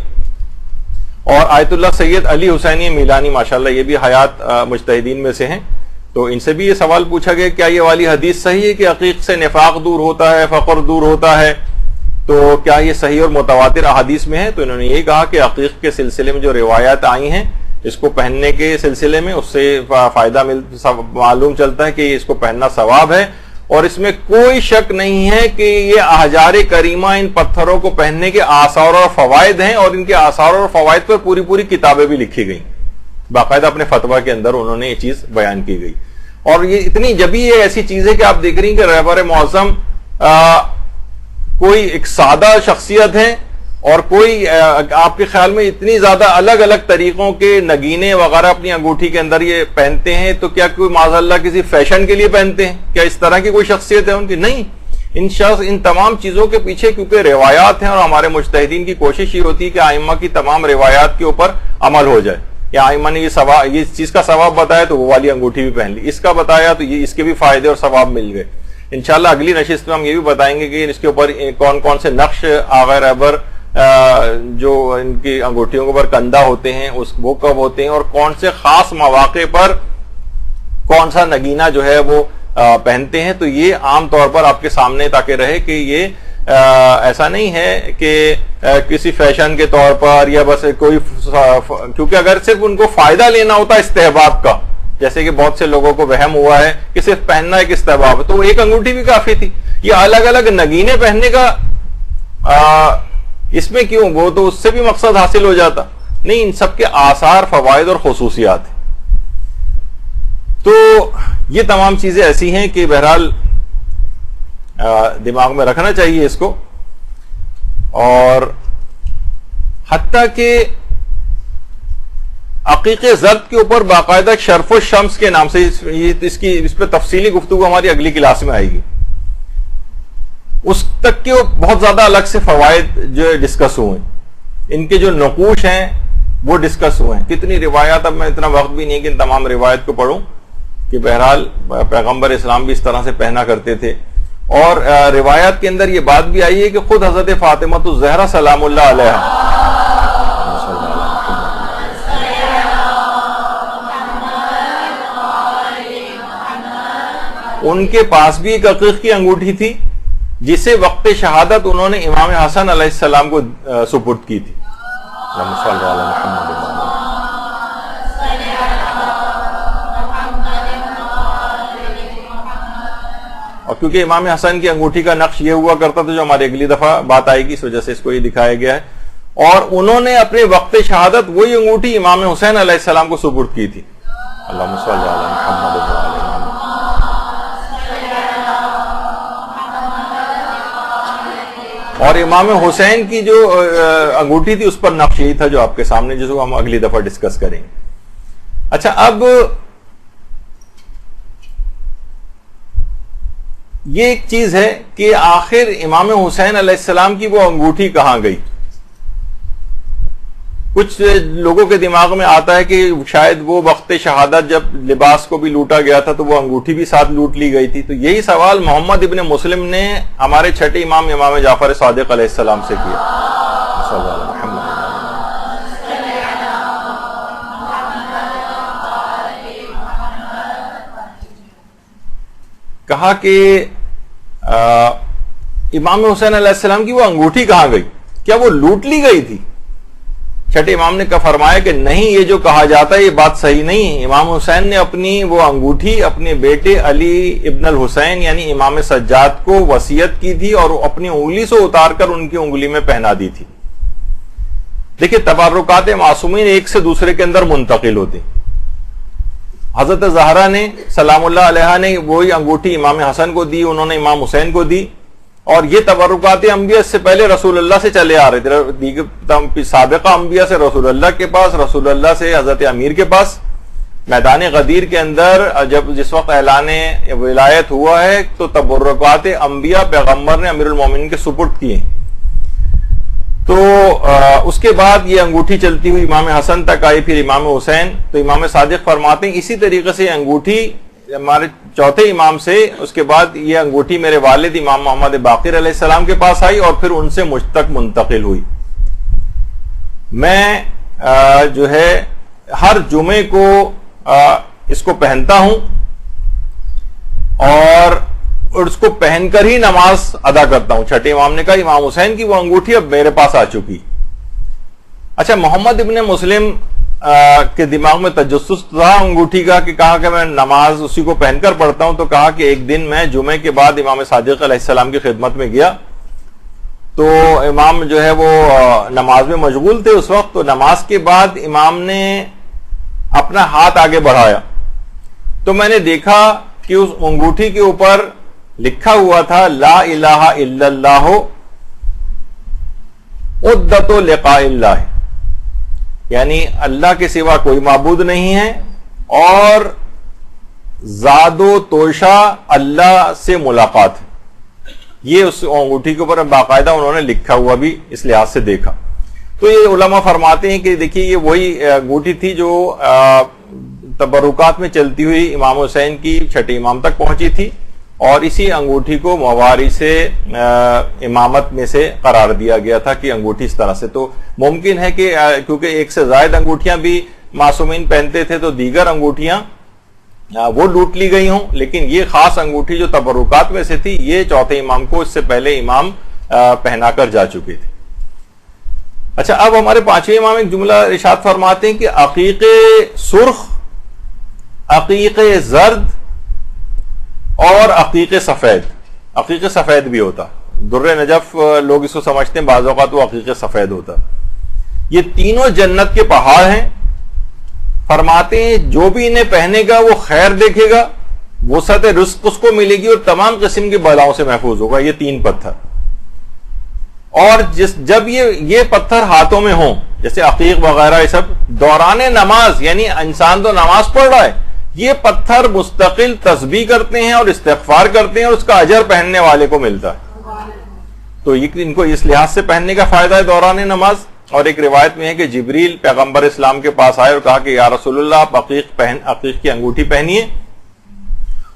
Speaker 1: اور آیت اللہ سید علی حسینی میلانی ماشاءاللہ یہ بھی حیات مجتہدین میں سے ہیں, تو ان سے بھی یہ سوال پوچھا گیا کیا یہ والی حدیث صحیح ہے کہ عقیق سے نفاق دور ہوتا ہے, فقر دور ہوتا ہے, تو کیا یہ صحیح اور متواتر احادیث میں ہے؟ تو انہوں نے یہی کہا کہ عقیق کے سلسلے میں جو روایات آئی ہیں اس کو پہننے کے سلسلے میں اس سے فائدہ معلوم چلتا ہے کہ اس کو پہننا ثواب ہے, اور اس میں کوئی شک نہیں ہے کہ یہ احجار کریمہ ان پتھروں کو پہننے کے آثار اور فوائد ہیں, اور ان کے آثار اور فوائد پر پوری پوری کتابیں بھی لکھی گئیں. باقاعدہ اپنے فتویٰ کے اندر انہوں نے یہ چیز بیان کی گئی. اور یہ اتنی جبھی یہ ایسی چیز ہے کہ آپ دیکھ رہی ہیں کہ رہبر معظم کوئی ایک سادہ شخصیت ہے اور کوئی آپ کے خیال میں اتنی زیادہ الگ الگ طریقوں کے نگینے وغیرہ اپنی انگوٹھی کے اندر یہ پہنتے ہیں, تو کیا کوئی معاذ اللہ کسی فیشن کے لیے پہنتے ہیں؟ کیا اس طرح کی کوئی شخصیت ہے ان کی؟ نہیں. ان تمام چیزوں کے پیچھے کیونکہ روایات ہیں, اور ہمارے مجتہدین کی کوشش یہ ہوتی ہے کہ ائمہ کی تمام روایات کے اوپر عمل ہو جائے. یا ائمہ نے یہ چیز کا ثواب بتایا تو وہ والی انگوٹھی بھی پہن لی, اس کا بتایا تو یہ اس کے بھی فائدے اور ثواب مل گئے. انشاءاللہ اگلی نشست میں ہم یہ بھی بتائیں گے کہ اس کے اوپر کون کون سے نقش آغا رہبر جو ان کی انگوٹھیوں کے اوپر کندہ ہوتے ہیں وہ کب ہوتے ہیں, اور کون سے خاص مواقع پر کون سا نگینہ جو ہے وہ پہنتے ہیں. تو یہ عام طور پر آپ کے سامنے تاکہ رہے کہ یہ ایسا نہیں ہے کہ کسی فیشن کے طور پر یا بس کوئی, کیونکہ اگر صرف ان کو فائدہ لینا ہوتا استحباب کا, جیسے کہ بہت سے لوگوں کو وہم ہوا ہے کہ صرف پہننا ایک استحباب ہے, تو ایک انگوٹھی بھی کافی تھی. یہ الگ الگ نگینے پہننے کا اس میں کیوں, وہ تو اس سے بھی مقصد حاصل ہو جاتا. نہیں, ان سب کے آثار, فوائد اور خصوصیات ہیں. تو یہ تمام چیزیں ایسی ہیں کہ بہرحال دماغ میں رکھنا چاہیے اس کو. اور حتیٰ کہ عقیقے زرد کے اوپر باقاعدہ شرف الشمس کے نام سے اس پہ تفصیلی گفتگو ہماری اگلی کلاس میں آئے گی، اس تک کے بہت زیادہ الگ سے فوائد جو ڈسکس ہوئے، ان کے جو نقوش ہیں وہ ڈسکس ہوئے ہیں. کتنی روایات، اب میں اتنا وقت بھی نہیں کہ ان تمام روایت کو پڑھوں، کہ بہرحال پیغمبر اسلام بھی اس طرح سے پہنا کرتے تھے. اور روایات کے اندر یہ بات بھی آئی ہے کہ خود حضرت فاطمہ الزہرا سلام اللہ علیہا ان کے پاس بھی ایک عقیق کی انگوٹھی تھی جسے وقت شہادت انہوں نے امام حسن علیہ السلام کو سپرد کی تھی. اور کیونکہ امام حسن کی انگوٹھی کا نقش یہ ہوا کرتا تھا جو ہماری اگلی دفعہ بات آئے گی، اس وجہ سے اس کو یہ دکھایا گیا ہے. اور انہوں نے اپنے وقت شہادت وہی انگوٹھی امام حسین علیہ السلام کو سپرد کی تھی. اللہم صلی علی محمد و علی محمد. اور امام حسین کی جو انگوٹھی تھی اس پر نقش یہی تھا جو آپ کے سامنے، جس کو ہم اگلی دفعہ ڈسکس کریں گے. اچھا، اب یہ ایک چیز ہے کہ آخر امام حسین علیہ السلام کی وہ انگوٹھی کہاں گئی. کچھ لوگوں کے دماغ میں آتا ہے کہ شاید وہ وقت شہادت جب لباس کو بھی لوٹا گیا تھا تو وہ انگوٹھی بھی ساتھ لوٹ لی گئی تھی. تو یہی سوال محمد ابن مسلم نے ہمارے چھٹے امام جعفر صادق علیہ السلام سے کیا. کہا کہ امام حسین علیہ السلام کی وہ انگوٹھی کہاں گئی، کیا وہ لوٹ لی گئی تھی؟ چھٹے امام نے فرمایا کہ نہیں، یہ جو کہا جاتا ہے یہ بات صحیح نہیں ہے. امام حسین نے اپنی وہ انگوٹھی اپنے بیٹے علی ابن الحسین یعنی امام سجاد کو وصیت کی تھی اور اپنی انگلی سے اتار کر ان کی انگلی میں پہنا دی تھی. دیکھیں، تبرکات معصومین ایک سے دوسرے کے اندر منتقل ہوتے. حضرت زہرا نے سلام اللہ علیہا نے وہی انگوٹھی امام حسن کو دی، انہوں نے امام حسین کو دی. اور یہ تبرکات انبیاء سے پہلے رسول اللہ سے چلے آ رہے تھے، سابقہ انبیاء سے رسول اللہ کے پاس، رسول اللہ سے حضرت امیر کے پاس. میدان غدیر کے اندر جس وقت اعلان ولایت ہوا ہے تو تبرکات انبیاء پیغمبر نے امیر المومنین کے سپرد کیے. تو اس کے بعد یہ انگوٹھی چلتی ہوئی امام حسن تک آئی، پھر امام حسین. تو امام صادق فرماتے ہیں اسی طریقے سے انگوٹھی ہمارے چوتھے امام سے، اس کے بعد یہ انگوٹھی میرے والد امام محمد باقر علیہ السلام کے پاس آئی اور پھر ان سے مجھ تک منتقل ہوئی. میں جو ہے ہر جمعے کو اس کو پہنتا ہوں اور اس کو پہن کر ہی نماز ادا کرتا ہوں. چھٹے امام نے کہا امام حسین کی وہ انگوٹھی اب میرے پاس آ چکی. اچھا، محمد ابن مسلم کے دماغ میں تجسس تھا انگوٹھی کا کہ کہا کہ میں نماز اسی کو پہن کر پڑھتا ہوں. تو کہا کہ ایک دن میں جمعے کے بعد امام صادق علیہ السلام کی خدمت میں گیا تو امام جو ہے وہ نماز میں مشغول تھے اس وقت. تو نماز کے بعد امام نے اپنا ہاتھ آگے بڑھایا تو میں نے دیکھا کہ اس انگوٹھی کے اوپر لکھا ہوا تھا لا الہ الا اللہ عدت لقاء اللہ، یعنی اللہ کے سوا کوئی معبود نہیں ہے اور زاد و توشہ اللہ سے ملاقات ہے. یہ اس انگوٹھی کے اوپر باقاعدہ انہوں نے لکھا ہوا بھی اس لحاظ سے دیکھا. تو یہ علماء فرماتے ہیں کہ دیکھیے یہ وہی انگوٹھی تھی جو تبرکات میں چلتی ہوئی امام حسین کی چھٹے امام تک پہنچی تھی اور اسی انگوٹھی کو موارث امامت میں سے قرار دیا گیا تھا کہ انگوٹھی اس طرح سے. تو ممکن ہے کہ کیونکہ ایک سے زائد انگوٹھیاں بھی معصومین پہنتے تھے تو دیگر انگوٹھیاں وہ لوٹ لی گئی ہوں، لیکن یہ خاص انگوٹھی جو تبرکات میں سے تھی یہ چوتھے امام کو اس سے پہلے امام پہنا کر جا چکے تھے. اچھا، اب ہمارے پانچویں امام ایک جملہ ارشاد فرماتے ہیں کہ عقیق سرخ، عقیق زرد اور عقیق سفید. عقیق سفید بھی ہوتا، در نجف لوگ اس کو سمجھتے ہیں، بعض اوقات وہ عقیق سفید ہوتا. یہ تینوں جنت کے پہاڑ ہیں. فرماتے ہیں جو بھی انہیں پہنے گا وہ خیر دیکھے گا، وسعت رزق اس کو ملے گی اور تمام قسم کی بلاؤں سے محفوظ ہوگا. یہ تین پتھر، اور جب یہ پتھر ہاتھوں میں ہوں جیسے عقیق وغیرہ، یہ سب دوران نماز، یعنی انسان تو نماز پڑھ رہا ہے، یہ پتھر مستقل تسبیح کرتے ہیں اور استغفار کرتے ہیں اور اس کا اجر پہننے والے کو ملتا ہے. تو ان کو اس لحاظ سے پہننے کا فائدہ ہے دوران نماز. اور ایک روایت میں ہے کہ جبریل پیغمبر اسلام کے پاس آئے اور کہا کہ یا رسول اللہ آپ عقیق کی انگوٹھی پہنیے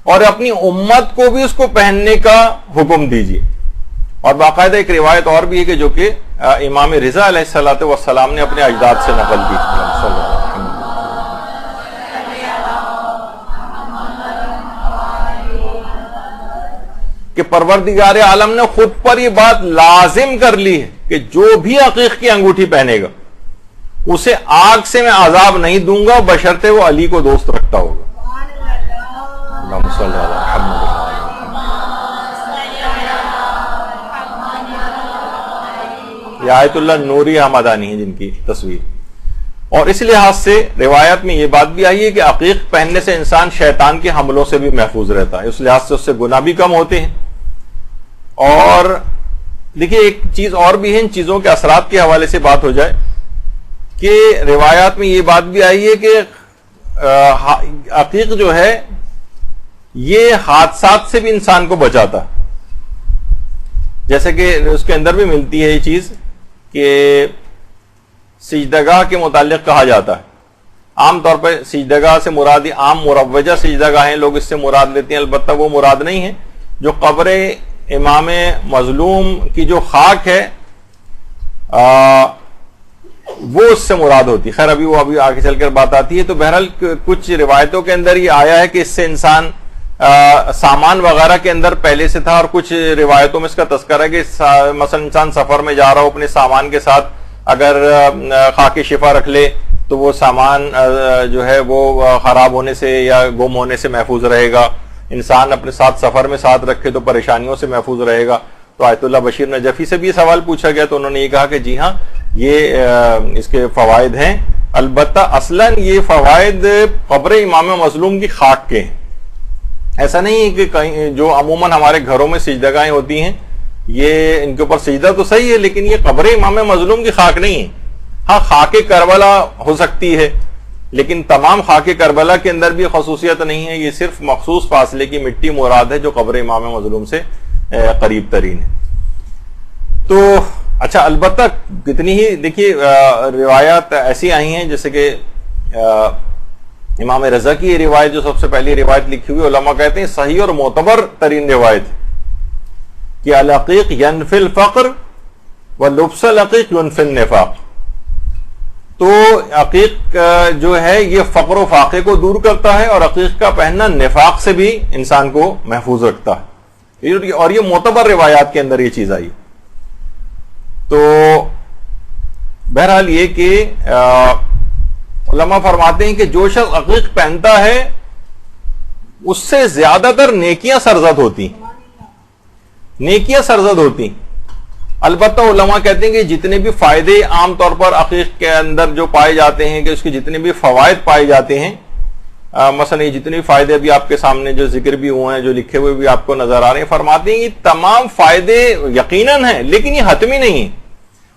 Speaker 1: اور اپنی امت کو بھی اس کو پہننے کا حکم دیجیے. اور باقاعدہ ایک روایت اور بھی ہے کہ جو کہ امام رضا علیہ الصلوۃ والسلام نے اپنے اجداد سے نقل کی کہ پروردگار عالم نے خود پر یہ بات لازم کر لی ہے کہ جو بھی عقیق کی انگوٹھی پہنے گا اسے آگ سے میں عذاب نہیں دوں گا بشرطے وہ علی کو دوست رکھتا ہوگا. اللہم صلی علی محمد. یہ آیت اللہ نوری حمدانی ہے جن کی تصویر. اور اس لحاظ سے روایت میں یہ بات بھی آئی ہے کہ عقیق پہننے سے انسان شیطان کے حملوں سے بھی محفوظ رہتا ہے، اس لحاظ سے اس سے گناہ بھی کم ہوتے ہیں. اور دیکھیے ایک چیز اور بھی ہے، ان چیزوں کے اثرات کے حوالے سے بات ہو جائے کہ روایات میں یہ بات بھی آئی ہے کہ عقیق جو ہے یہ حادثات سے بھی انسان کو بچاتا ہے. جیسے کہ اس کے اندر بھی ملتی ہے یہ چیز کہ سجدگاہ کے متعلق کہا جاتا ہے، عام طور پر سجدگاہ سے مراد عام مروجہ سجدگاہیں لوگ اس سے مراد لیتے ہیں، البتہ وہ مراد نہیں ہے. جو قبر امام مظلوم کی جو خاک ہے وہ اس سے مراد ہوتی. خیر ابھی آگے چل کر بات آتی ہے. تو بہرحال کچھ روایتوں کے اندر یہ آیا ہے کہ اس سے انسان سامان وغیرہ کے اندر پہلے سے تھا، اور کچھ روایتوں میں اس کا تذکرہ ہے کہ مثلا انسان سفر میں جا رہا ہو اپنے سامان کے ساتھ اگر خاک شفا رکھ لے تو وہ سامان جو ہے وہ خراب ہونے سے یا گم ہونے سے محفوظ رہے گا. انسان اپنے ساتھ سفر میں ساتھ رکھے تو پریشانیوں سے محفوظ رہے گا. تو آیت اللہ بشیر نجفی سے بھی یہ سوال پوچھا گیا تو انہوں نے یہ کہا کہ جی ہاں یہ اس کے فوائد ہیں، البتہ اصلاً یہ فوائد قبر امام مظلوم کی خاک کے ہیں. ایسا نہیں ہے کہ کہیں جو عموماً ہمارے گھروں میں سجدگاہیں ہوتی ہیں یہ ان کے اوپر سجدہ تو صحیح ہے لیکن یہ قبر امام مظلوم کی خاک نہیں ہے. ہاں خاک کربلا ہو سکتی ہے لیکن تمام خاک کربلا کے اندر بھی خصوصیت نہیں ہے، یہ صرف مخصوص فاصلے کی مٹی مراد ہے جو قبر امام مظلوم سے قریب ترین ہے. تو اچھا البتہ کتنی ہی دیکھیے روایات ایسی آئی ہیں جیسے کہ امام رضا کی یہ روایت جو سب سے پہلی روایت لکھی ہوئی، علماء کہتے ہیں صحیح اور معتبر ترین روایت کہ العقیق ینفی الفقر ولبس العقیق ینفی النفاق. تو عقیق جو ہے یہ فقر و فاقے کو دور کرتا ہے اور عقیق کا پہننا نفاق سے بھی انسان کو محفوظ رکھتا ہے، اور یہ معتبر روایات کے اندر یہ چیز آئی. تو بہرحال یہ کہ علماء فرماتے ہیں کہ جو شخص عقیق پہنتا ہے اس سے زیادہ تر نیکیاں سرزد ہوتی. البتہ علماء کہتے ہیں کہ جتنے بھی فائدے عام طور پر عقیق کے اندر جو پائے جاتے ہیں کہ اس کے جتنے بھی فوائد پائے جاتے ہیں، مثلا یہ جتنے بھی فائدے ابھی آپ کے سامنے جو ذکر بھی ہوئے ہیں جو لکھے ہوئے بھی آپ کو نظر آ رہے ہیں، فرماتے ہیں کہ تمام فائدے یقیناً ہیں لیکن یہ حتمی نہیں ہیں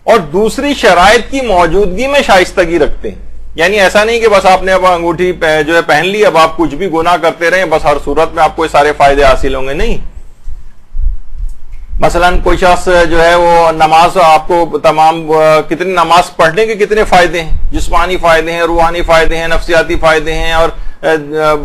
Speaker 1: اور دوسری شرائط کی موجودگی میں شائستگی رکھتے ہیں. یعنی ایسا نہیں کہ بس آپ نے اب انگوٹھی جو ہے پہن لی اب آپ کچھ بھی گناہ کرتے رہیں بس ہر صورت میں آپ کو یہ سارے فائدے حاصل ہوں گے، نہیں. مثلا کوئی شخص جو ہے وہ نماز آپ کو تمام کتنی نماز پڑھنے کے کتنے فائدے ہیں، جسمانی فائدے ہیں، روحانی فائدے ہیں، نفسیاتی فائدے ہیں، اور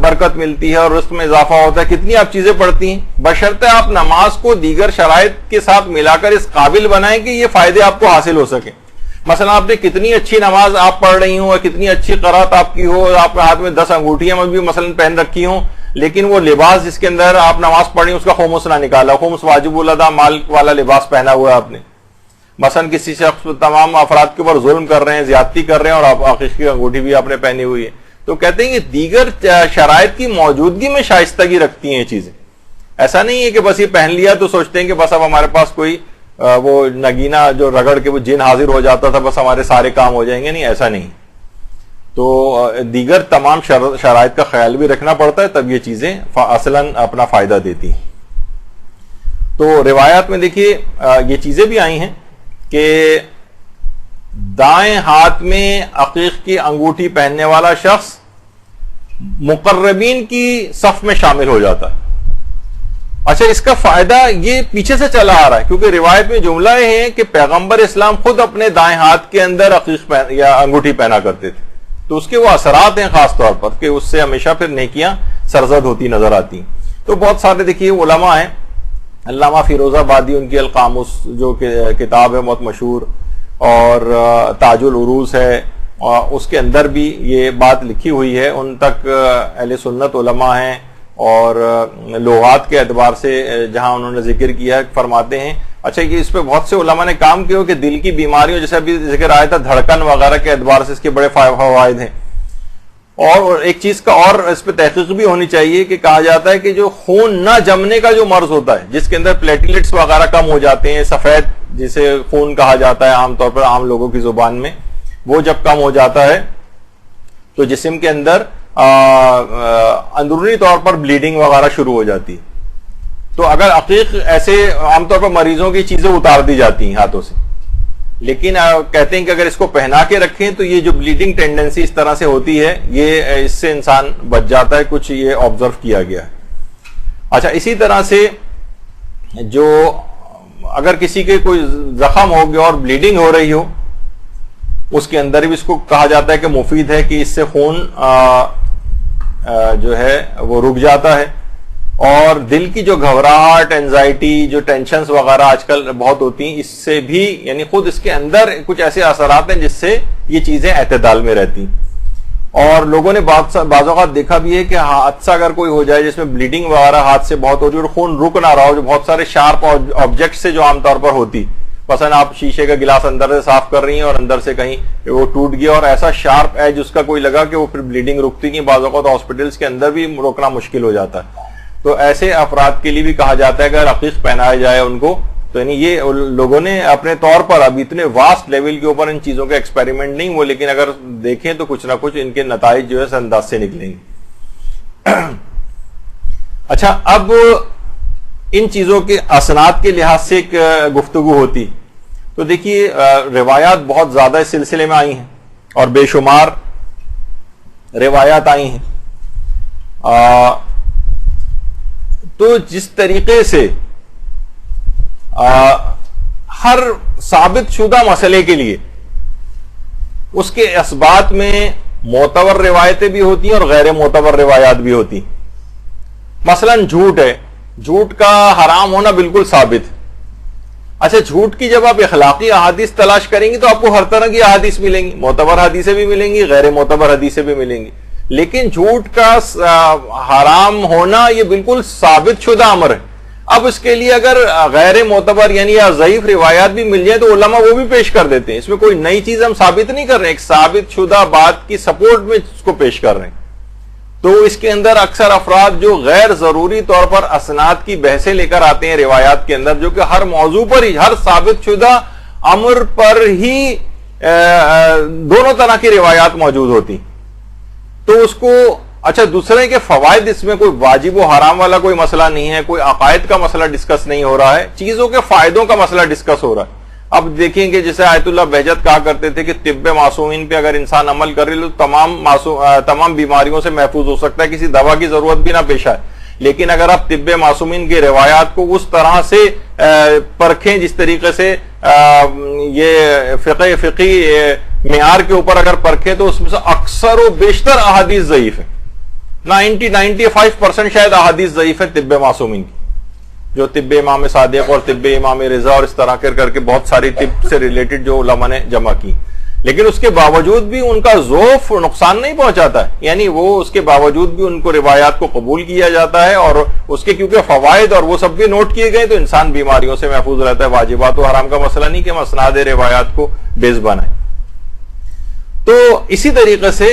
Speaker 1: برکت ملتی ہے اور رزق میں اضافہ ہوتا ہے، کتنی آپ چیزیں پڑھتی ہیں. بشرطے آپ نماز کو دیگر شرائط کے ساتھ ملا کر اس قابل بنائیں کہ یہ فائدے آپ کو حاصل ہو سکیں. مثلا آپ نے کتنی اچھی نماز آپ پڑھ رہی ہوں اور کتنی اچھی قرات آپ کی ہو، آپ کے ہاتھ میں 10 انگوٹھیاں بھی مثلا پہن رکھی ہوں، لیکن وہ لباس جس کے اندر آپ نماز پڑھی اس کا خمس نہ نکالا، خمس واجب الادا مال والا لباس پہنا ہوا ہے آپ نے. مثلا کسی شخص تمام افراد کے اوپر ظلم کر رہے ہیں، زیادتی کر رہے ہیں اور آپ عقیق کی انگوٹھی بھی آپ نے پہنی ہوئی ہے. تو کہتے ہیں کہ دیگر شرائط کی موجودگی میں شائستگی رکھتی ہیں یہ چیزیں. ایسا نہیں ہے کہ بس یہ پہن لیا تو سوچتے ہیں کہ بس اب ہمارے پاس کوئی وہ نگینہ جو رگڑ کے وہ جن حاضر ہو جاتا تھا بس ہمارے سارے کام ہو جائیں گے، نہیں ایسا نہیں. تو دیگر تمام شرائط کا خیال بھی رکھنا پڑتا ہے تب یہ چیزیں اصلاً اپنا فائدہ دیتی ہیں. تو روایات میں دیکھیے یہ چیزیں بھی آئی ہیں کہ دائیں ہاتھ میں عقیق کی انگوٹھی پہننے والا شخص مقربین کی صف میں شامل ہو جاتا ہے. اچھا، اس کا فائدہ یہ پیچھے سے چلا آ رہا ہے، کیونکہ روایت میں جملہ ہے کہ پیغمبر اسلام خود اپنے دائیں ہاتھ کے اندر عقیق یا انگوٹھی پہنا کرتے تھے، تو اس کے وہ اثرات ہیں خاص طور پر کہ اس سے ہمیشہ پھر نیکیاں سرزد ہوتی نظر آتی ہیں. تو بہت سارے دیکھیے علماء ہیں، علامہ فیروز آبادی، ان کی القاموس جو کتاب ہے بہت مشہور، اور تاج العروض ہے، اس کے اندر بھی یہ بات لکھی ہوئی ہے. ان تک اہل سنت علماء ہیں، اور لغات کے اعتبار سے جہاں انہوں نے ذکر کیا فرماتے ہیں. اچھا، یہ اس پہ بہت سے علماء نے کام کیا کہ دل کی بیماریوں، جیسے ابھی ذکر آیا تھا دھڑکن وغیرہ کے اعتبار سے اس کے بڑے فوائد ہیں. اور ایک چیز کا اور اس پہ تحقیق بھی ہونی چاہیے کہ کہا جاتا ہے کہ جو خون نہ جمنے کا جو مرض ہوتا ہے، جس کے اندر پلیٹلیٹس وغیرہ کم ہو جاتے ہیں، سفید جسے خون کہا جاتا ہے عام طور پر عام لوگوں کی زبان میں، وہ جب کم ہو جاتا ہے تو جسم کے اندر اندرونی طور پر بلیڈنگ وغیرہ شروع ہو جاتی ہے. تو اگر عقیق ایسے عام طور پر مریضوں کی چیزیں اتار دی جاتی ہیں ہاتھوں سے، لیکن کہتے ہیں کہ اگر اس کو پہنا کے رکھیں تو یہ جو بلیڈنگ ٹینڈنسی اس طرح سے ہوتی ہے، یہ اس سے انسان بچ جاتا ہے. کچھ یہ آبزرو کیا گیا ہے. اچھا، اسی طرح سے جو اگر کسی کے کوئی زخم ہو گیا اور بلیڈنگ ہو رہی ہو، اس کے اندر بھی اس کو کہا جاتا ہے کہ مفید ہے کہ اس سے خون جو ہے وہ رک جاتا ہے. اور دل کی جو گھبراہٹ، اینزائٹی، جو ٹینشنز وغیرہ آج کل بہت ہوتی ہیں، اس سے بھی یعنی خود اس کے اندر کچھ ایسے اثرات ہیں جس سے یہ چیزیں اعتدال میں رہتی. اور لوگوں نے بعض اوقات دیکھا بھی ہے کہ حادثہ اگر کوئی ہو جائے جس میں بلیڈنگ وغیرہ ہاتھ سے بہت ہو رہی ہے اور خون رک نہ رہا ہو، جو بہت سارے شارپ آبجیکٹ سے جو عام طور پر ہوتی، مثلا آپ شیشے کا گلاس اندر سے صاف کر رہی ہیں اور اندر سے کہیں وہ ٹوٹ گیا اور ایسا شارپ ایج اس کا کوئی لگا کہ وہ پھر بلیڈنگ رکتی نہیں، بعض اوقات ہاسپٹلس کے اندر بھی روکنا مشکل ہو جاتا ہے. تو ایسے افراد کے لیے بھی کہا جاتا ہے کہ اگر عقیق پہنایا جائے ان کو، تو یعنی یہ لوگوں نے اپنے طور پر اب اتنے واسٹ لیول کے اوپر ان چیزوں کا ایکسپیریمنٹ نہیں وہ، لیکن اگر دیکھیں تو کچھ نہ کچھ ان کے نتائج جو ہے اس انداز سے نکلیں گے. اچھا، اب ان چیزوں کے اسناد کے لحاظ سے ایک گفتگو ہوتی، تو دیکھیے روایات بہت زیادہ اس سلسلے میں آئی ہیں اور بے شمار روایات آئی ہیں. تو جس طریقے سے ہر ثابت شدہ مسئلے کے لیے اس کے اثبات میں معتبر روایتیں بھی ہوتی ہیں اور غیر معتبر روایات بھی ہوتی. مثلا جھوٹ ہے، جھوٹ کا حرام ہونا بالکل ثابت. اچھا، جھوٹ کی جب آپ اخلاقی احادیث تلاش کریں گی تو آپ کو ہر طرح کی احادیث ملیں گی، معتبر حدیثیں بھی ملیں گی، غیر معتبر حدیثیں بھی ملیں گی. لیکن جھوٹ کا حرام ہونا یہ بالکل ثابت شدہ امر ہے. اب اس کے لیے اگر غیر معتبر یعنی یا ضعیف روایات بھی مل جائے تو علماء وہ بھی پیش کر دیتے ہیں. اس میں کوئی نئی چیز ہم ثابت نہیں کر رہے ہیں، ایک ثابت شدہ بات کی سپورٹ میں اس کو پیش کر رہے ہیں. تو اس کے اندر اکثر افراد جو غیر ضروری طور پر اسناد کی بحثیں لے کر آتے ہیں روایات کے اندر، جو کہ ہر موضوع پر ہی، ہر ثابت شدہ امر پر ہی دونوں طرح کی روایات موجود ہوتی، تو اس کو اچھا دوسرے کے فوائد، اس میں کوئی واجب و حرام والا کوئی مسئلہ نہیں ہے، کوئی عقائد کا مسئلہ ڈسکس نہیں ہو رہا ہے، چیزوں کے فائدوں کا مسئلہ ڈسکس ہو رہا ہے. اب دیکھیں کہ جیسے آیت اللہ بہجت کہا کرتے تھے کہ طب معصومین پہ اگر انسان عمل کرے تو تمام بیماریوں سے محفوظ ہو سکتا ہے، کسی دوا کی ضرورت بھی نہ پیش آئے. لیکن اگر آپ طب معصومین کی روایات کو اس طرح سے پرکھیں جس طریقے سے یہ فقی معیار کے اوپر اگر پرکھیں تو اس میں سے اکثر و بیشتر احادیث ضعیف ہیں. 95% شاید احادیث ضعیف ہے طب معصومین کی، جو طب امام صادق اور طب امام رضا اور اس طرح کر کے بہت ساری طب سے ریلیٹڈ جو علماء نے جمع کی. لیکن اس کے باوجود بھی ان کا ذوف نقصان نہیں پہنچاتا ہے، یعنی وہ اس کے باوجود بھی ان کو روایات کو قبول کیا جاتا ہے، اور اس کے کیونکہ فوائد اور وہ سب بھی نوٹ کیے گئے تو انسان بیماریوں سے محفوظ رہتا ہے. واجبات و حرام کا مسئلہ نہیں کہ ہم اسناد روایات کو بیس بنائیں. تو اسی طریقے سے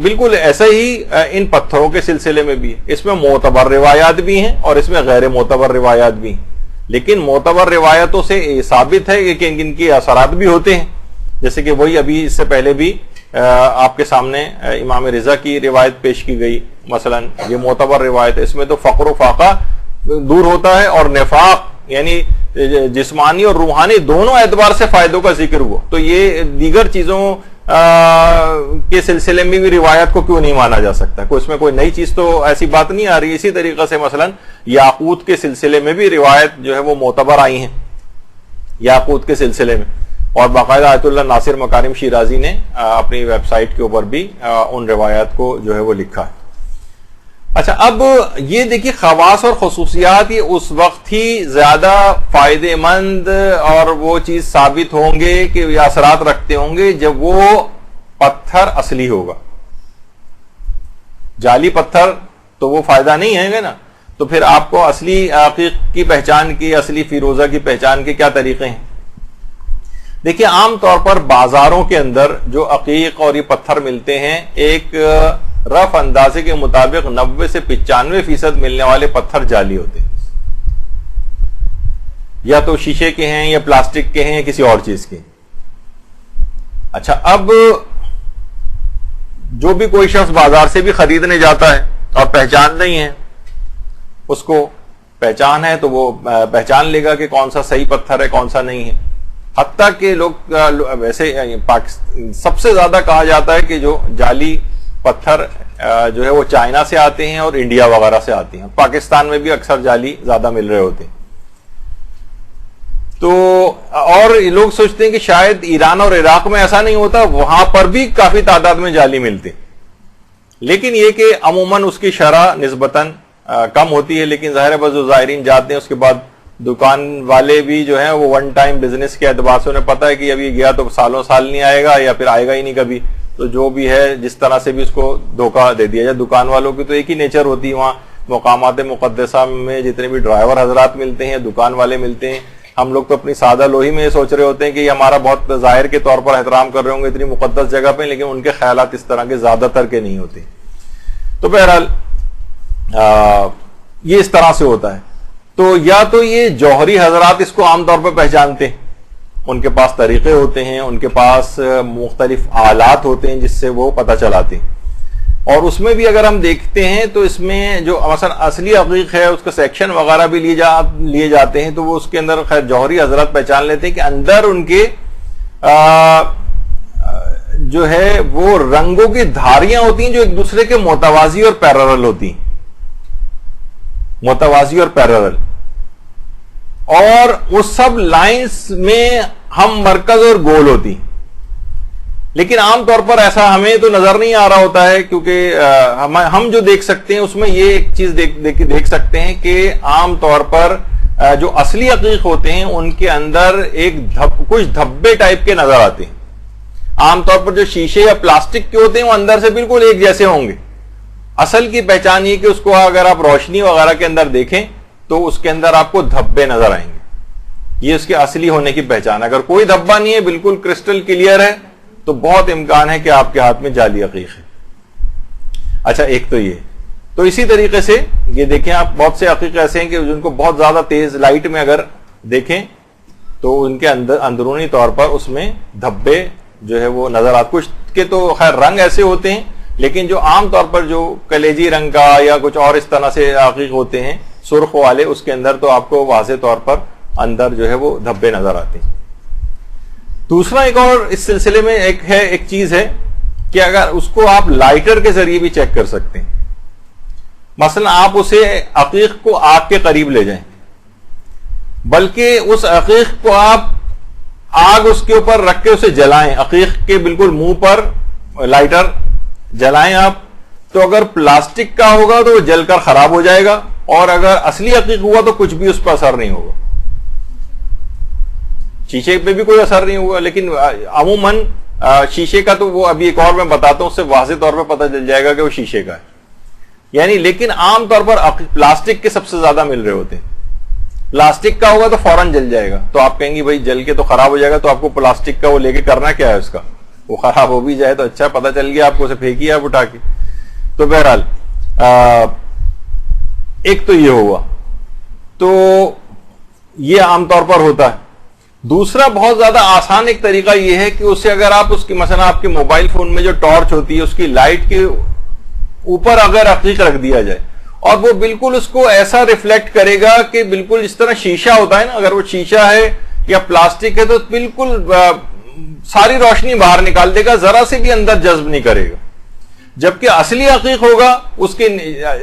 Speaker 1: بالکل ایسا ہی ان پتھروں کے سلسلے میں بھی ہے، اس میں معتبر روایات بھی ہیں اور اس میں غیر معتبر روایات بھی ہیں. لیکن معتبر روایتوں سے یہ ثابت ہے کہ ان کے اثرات بھی ہوتے ہیں، جیسے کہ وہی ابھی اس سے پہلے بھی آپ کے سامنے امام رضا کی روایت پیش کی گئی. مثلا یہ معتبر روایت ہے، اس میں تو فقر و فاقہ دور ہوتا ہے اور نفاق یعنی جسمانی اور روحانی دونوں اعتبار سے فائدوں کا ذکر ہوا، تو یہ دیگر چیزوں کے سلسلے میں بھی روایت کو کیوں نہیں مانا جا سکتا؟ اس میں کوئی نئی چیز تو ایسی بات نہیں آ رہی. اسی طریقے سے مثلا یاقوت کے سلسلے میں بھی روایت جو ہے وہ معتبر آئی ہیں یاقوت کے سلسلے میں، اور باقاعدہ آیت اللہ ناصر مکارم شیرازی نے اپنی ویب سائٹ کے اوپر بھی ان روایات کو جو ہے وہ لکھا ہے. اچھا، اب یہ دیکھیے خواص اور خصوصیات یہ اس وقت ہی زیادہ فائدے مند اور وہ چیز ثابت ہوں گے کہ یہ اثرات رکھتے ہوں گے جب وہ پتھر اصلی ہوگا. جعلی پتھر تو وہ فائدہ نہیں ہے نا. تو پھر آپ کو اصلی عقیق کی پہچان کی، اصلی فیروزہ کی پہچان کے کیا طریقے ہیں؟ دیکھیے عام طور پر بازاروں کے اندر جو عقیق اور یہ پتھر ملتے ہیں، ایک رف اندازے کے مطابق 90 سے 95% ملنے والے پتھر جعلی ہوتے ہیں، یا تو شیشے کے ہیں یا پلاسٹک کے ہیں یا کسی اور چیز کے. اچھا، اب جو بھی کوئی شخص بازار سے بھی خریدنے جاتا ہے اور پہچان نہیں ہے، اس کو پہچان ہے تو وہ پہچان لے گا کہ کون سا صحیح پتھر ہے کون سا نہیں ہے. حتیٰ کہ لوگ ویسے سب سے زیادہ کہا جاتا ہے کہ جو جعلی پتھر جو ہے وہ چائنا سے آتے ہیں اور انڈیا وغیرہ سے آتے ہیں. پاکستان میں بھی اکثر جعلی زیادہ مل رہے ہوتے ہیں. تو اور لوگ سوچتے ہیں کہ شاید ایران اور عراق میں ایسا نہیں ہوتا، وہاں پر بھی کافی تعداد میں جعلی ملتے، لیکن یہ کہ عموماً اس کی شرح نسبتاً کم ہوتی ہے. لیکن ظاہر ہے بس جو زائرین جاتے ہیں اس کے بعد دکان والے بھی جو ہیں وہ ون ٹائم بزنس کے اعتبار سے انہیں پتا ہے کہ ابھی گیا تو سالوں سال نہیں آئے گا یا پھر آئے گا ہی نہیں کبھی، تو جو بھی ہے جس طرح سے بھی اس کو دھوکہ دے دیا جائے. دکان والوں کی تو ایک ہی نیچر ہوتی ہے، وہاں مقامات مقدسہ میں جتنے بھی ڈرائیور حضرات ملتے ہیں، دکان والے ملتے ہیں، ہم لوگ تو اپنی سادہ لوہی میں یہ سوچ رہے ہوتے ہیں کہ یہ ہمارا بہت ظاہر کے طور پر احترام کر رہے ہوں گے اتنی مقدس جگہ پہ، لیکن ان کے خیالات اس طرح کے زیادہ تر کے نہیں ہوتے. تو بہرحال یہ اس طرح سے ہوتا ہے. تو یا تو یہ جوہری حضرات اس کو عام طور پر پہچانتے ہیں، ان کے پاس طریقے ہوتے ہیں، ان کے پاس مختلف آلات ہوتے ہیں جس سے وہ پتہ چلاتے ہیں. اور اس میں بھی اگر ہم دیکھتے ہیں تو اس میں جو مثلا اصلی عقیق ہے اس کا سیکشن وغیرہ بھی لیے جاتے ہیں، تو وہ اس کے اندر خیر جوہری حضرات پہچان لیتے ہیں کہ اندر ان کے جو ہے وہ رنگوں کی دھاریاں ہوتی ہیں جو ایک دوسرے کے متوازی اور پیرلل ہوتی ہیں، متوازی اور پیرلل، اور وہ سب لائنز میں ہم مرکز اور گول ہوتی. لیکن عام طور پر ایسا ہمیں تو نظر نہیں آ رہا ہوتا ہے، کیونکہ ہم جو دیکھ سکتے ہیں اس میں یہ ایک چیز دیکھ سکتے ہیں کہ عام طور پر جو اصلی عقیق ہوتے ہیں ان کے اندر کچھ دھبے ٹائپ کے نظر آتے ہیں. عام طور پر جو شیشے یا پلاسٹک کے ہوتے ہیں وہ اندر سے بالکل ایک جیسے ہوں گے. اصل کی پہچان یہ کہ اس کو اگر آپ روشنی وغیرہ کے اندر دیکھیں تو اس کے اندر آپ کو دھبے نظر آئیں گے. یہ اس کے اصلی ہونے کی پہچان. اگر کوئی دھبا نہیں ہے، بالکل کرسٹل کلیئر ہے، تو بہت امکان ہے کہ آپ کے ہاتھ میں جعلی عقیق ہے. اچھا، ایک تو یہ. تو اسی طریقے سے یہ دیکھیں آپ، بہت سے عقیق ایسے ہیں کہ جن کو بہت زیادہ تیز لائٹ میں اگر دیکھیں تو ان کے اندر اندرونی طور پر اس میں دھبے جو ہے وہ نظر آتے. کچھ کے تو خیر رنگ ایسے ہوتے ہیں، لیکن جو عام طور پر جو کلیجی رنگ کا یا کچھ اور اس طرح سے عقیق ہوتے ہیں سرخ والے، اس کے اندر تو آپ کو واضح طور پر اندر جو ہے وہ دھبے نظر آتے ہیں. دوسرا ایک اور اس سلسلے میں ایک چیز ہے کہ اگر اس کو آپ لائٹر کے ذریعے بھی چیک کر سکتے ہیں. مثلا آپ اسے عقیق کو آگ کے قریب لے جائیں، بلکہ اس عقیق کو آپ آگ اس کے اوپر رکھ کے اسے جلائیں، عقیق کے بالکل منہ پر لائٹر جلائیں آپ، تو اگر پلاسٹک کا ہوگا تو وہ جل کر خراب ہو جائے گا، اور اگر اصلی عقیق ہوا تو کچھ بھی اس پر اثر نہیں ہوگا. شیشے پہ بھی کوئی اثر نہیں ہوا، لیکن عموماً شیشے کا تو وہ ابھی ایک اور میں بتاتا ہوں، اس سے واضح طور پہ پتہ چل جائے گا کہ وہ شیشے کا ہے. یعنی لیکن عام طور پر پلاسٹک کے سب سے زیادہ مل رہے ہوتے ہیں. پلاسٹک کا ہوگا تو فوراً جل جائے گا، تو آپ کہیں گے بھائی جل کے تو خراب ہو جائے گا، تو آپ کو پلاسٹک کا وہ لے کے کرنا کیا ہے اس کا، وہ خراب ہو بھی جائے تو اچھا، پتہ چل گیا آپ کو، اسے پھینکیے آپ اٹھا کے. تو بہرحال ایک تو یہ ہوا، تو یہ عام طور پر ہوتا ہے. دوسرا بہت زیادہ آسان ایک طریقہ یہ ہے کہ اسے اگر آپ اس کی مثلا آپ کے موبائل فون میں جو ٹارچ ہوتی ہے اس کی لائٹ کے اوپر اگر عقیق رکھ دیا جائے اور وہ بالکل اس کو ایسا ریفلیکٹ کرے گا کہ بالکل جس طرح شیشہ ہوتا ہے نا، اگر وہ شیشہ ہے یا پلاسٹک ہے تو بالکل ساری روشنی باہر نکال دے گا، ذرا سے بھی اندر جذب نہیں کرے گا. جبکہ اصلی عقیق ہوگا اس کے،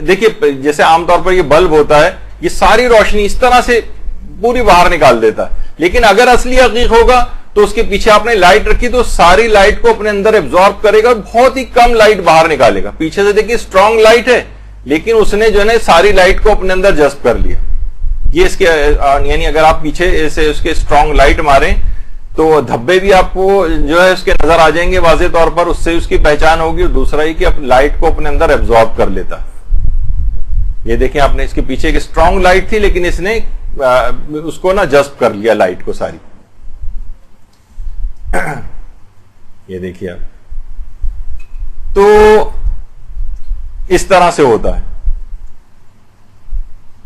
Speaker 1: دیکھیے جیسے عام طور پر یہ بلب ہوتا ہے، یہ ساری روشنی اس طرح سے پوری باہر نکال دیتا ہے، لیکن اگر اصلی عقیق ہوگا تو اس کے پیچھے آپ نے لائٹ رکھی تو ساری لائٹ کو اپنے اندر ایبزارب کرے گا، بہت ہی کم لائٹ باہر نکالے گا. پیچھے سے دیکھیے اسٹرانگ لائٹ ہے لیکن اس نے جو ہے ساری لائٹ کو اپنے اندر جذب کر لیا. یہ اس کے یعنی اگر آپ پیچھے سے اس کے اسٹرانگ لائٹ ماریں تو دھبے بھی آپ کو جو ہے اس کے نظر آ جائیں گے واضح طور پر، اس سے اس کی پہچان ہوگی. اور دوسرا ہی کہ لائٹ کو اپنے اندر ایبزارب کر لیتا. یہ دیکھیں آپ نے اس کے پیچھے ایک اسٹرانگ لائٹ تھی لیکن اس نے اس کو نا جذب کر لیا لائٹ کو ساری. یہ دیکھیے آپ، تو اس طرح سے ہوتا ہے.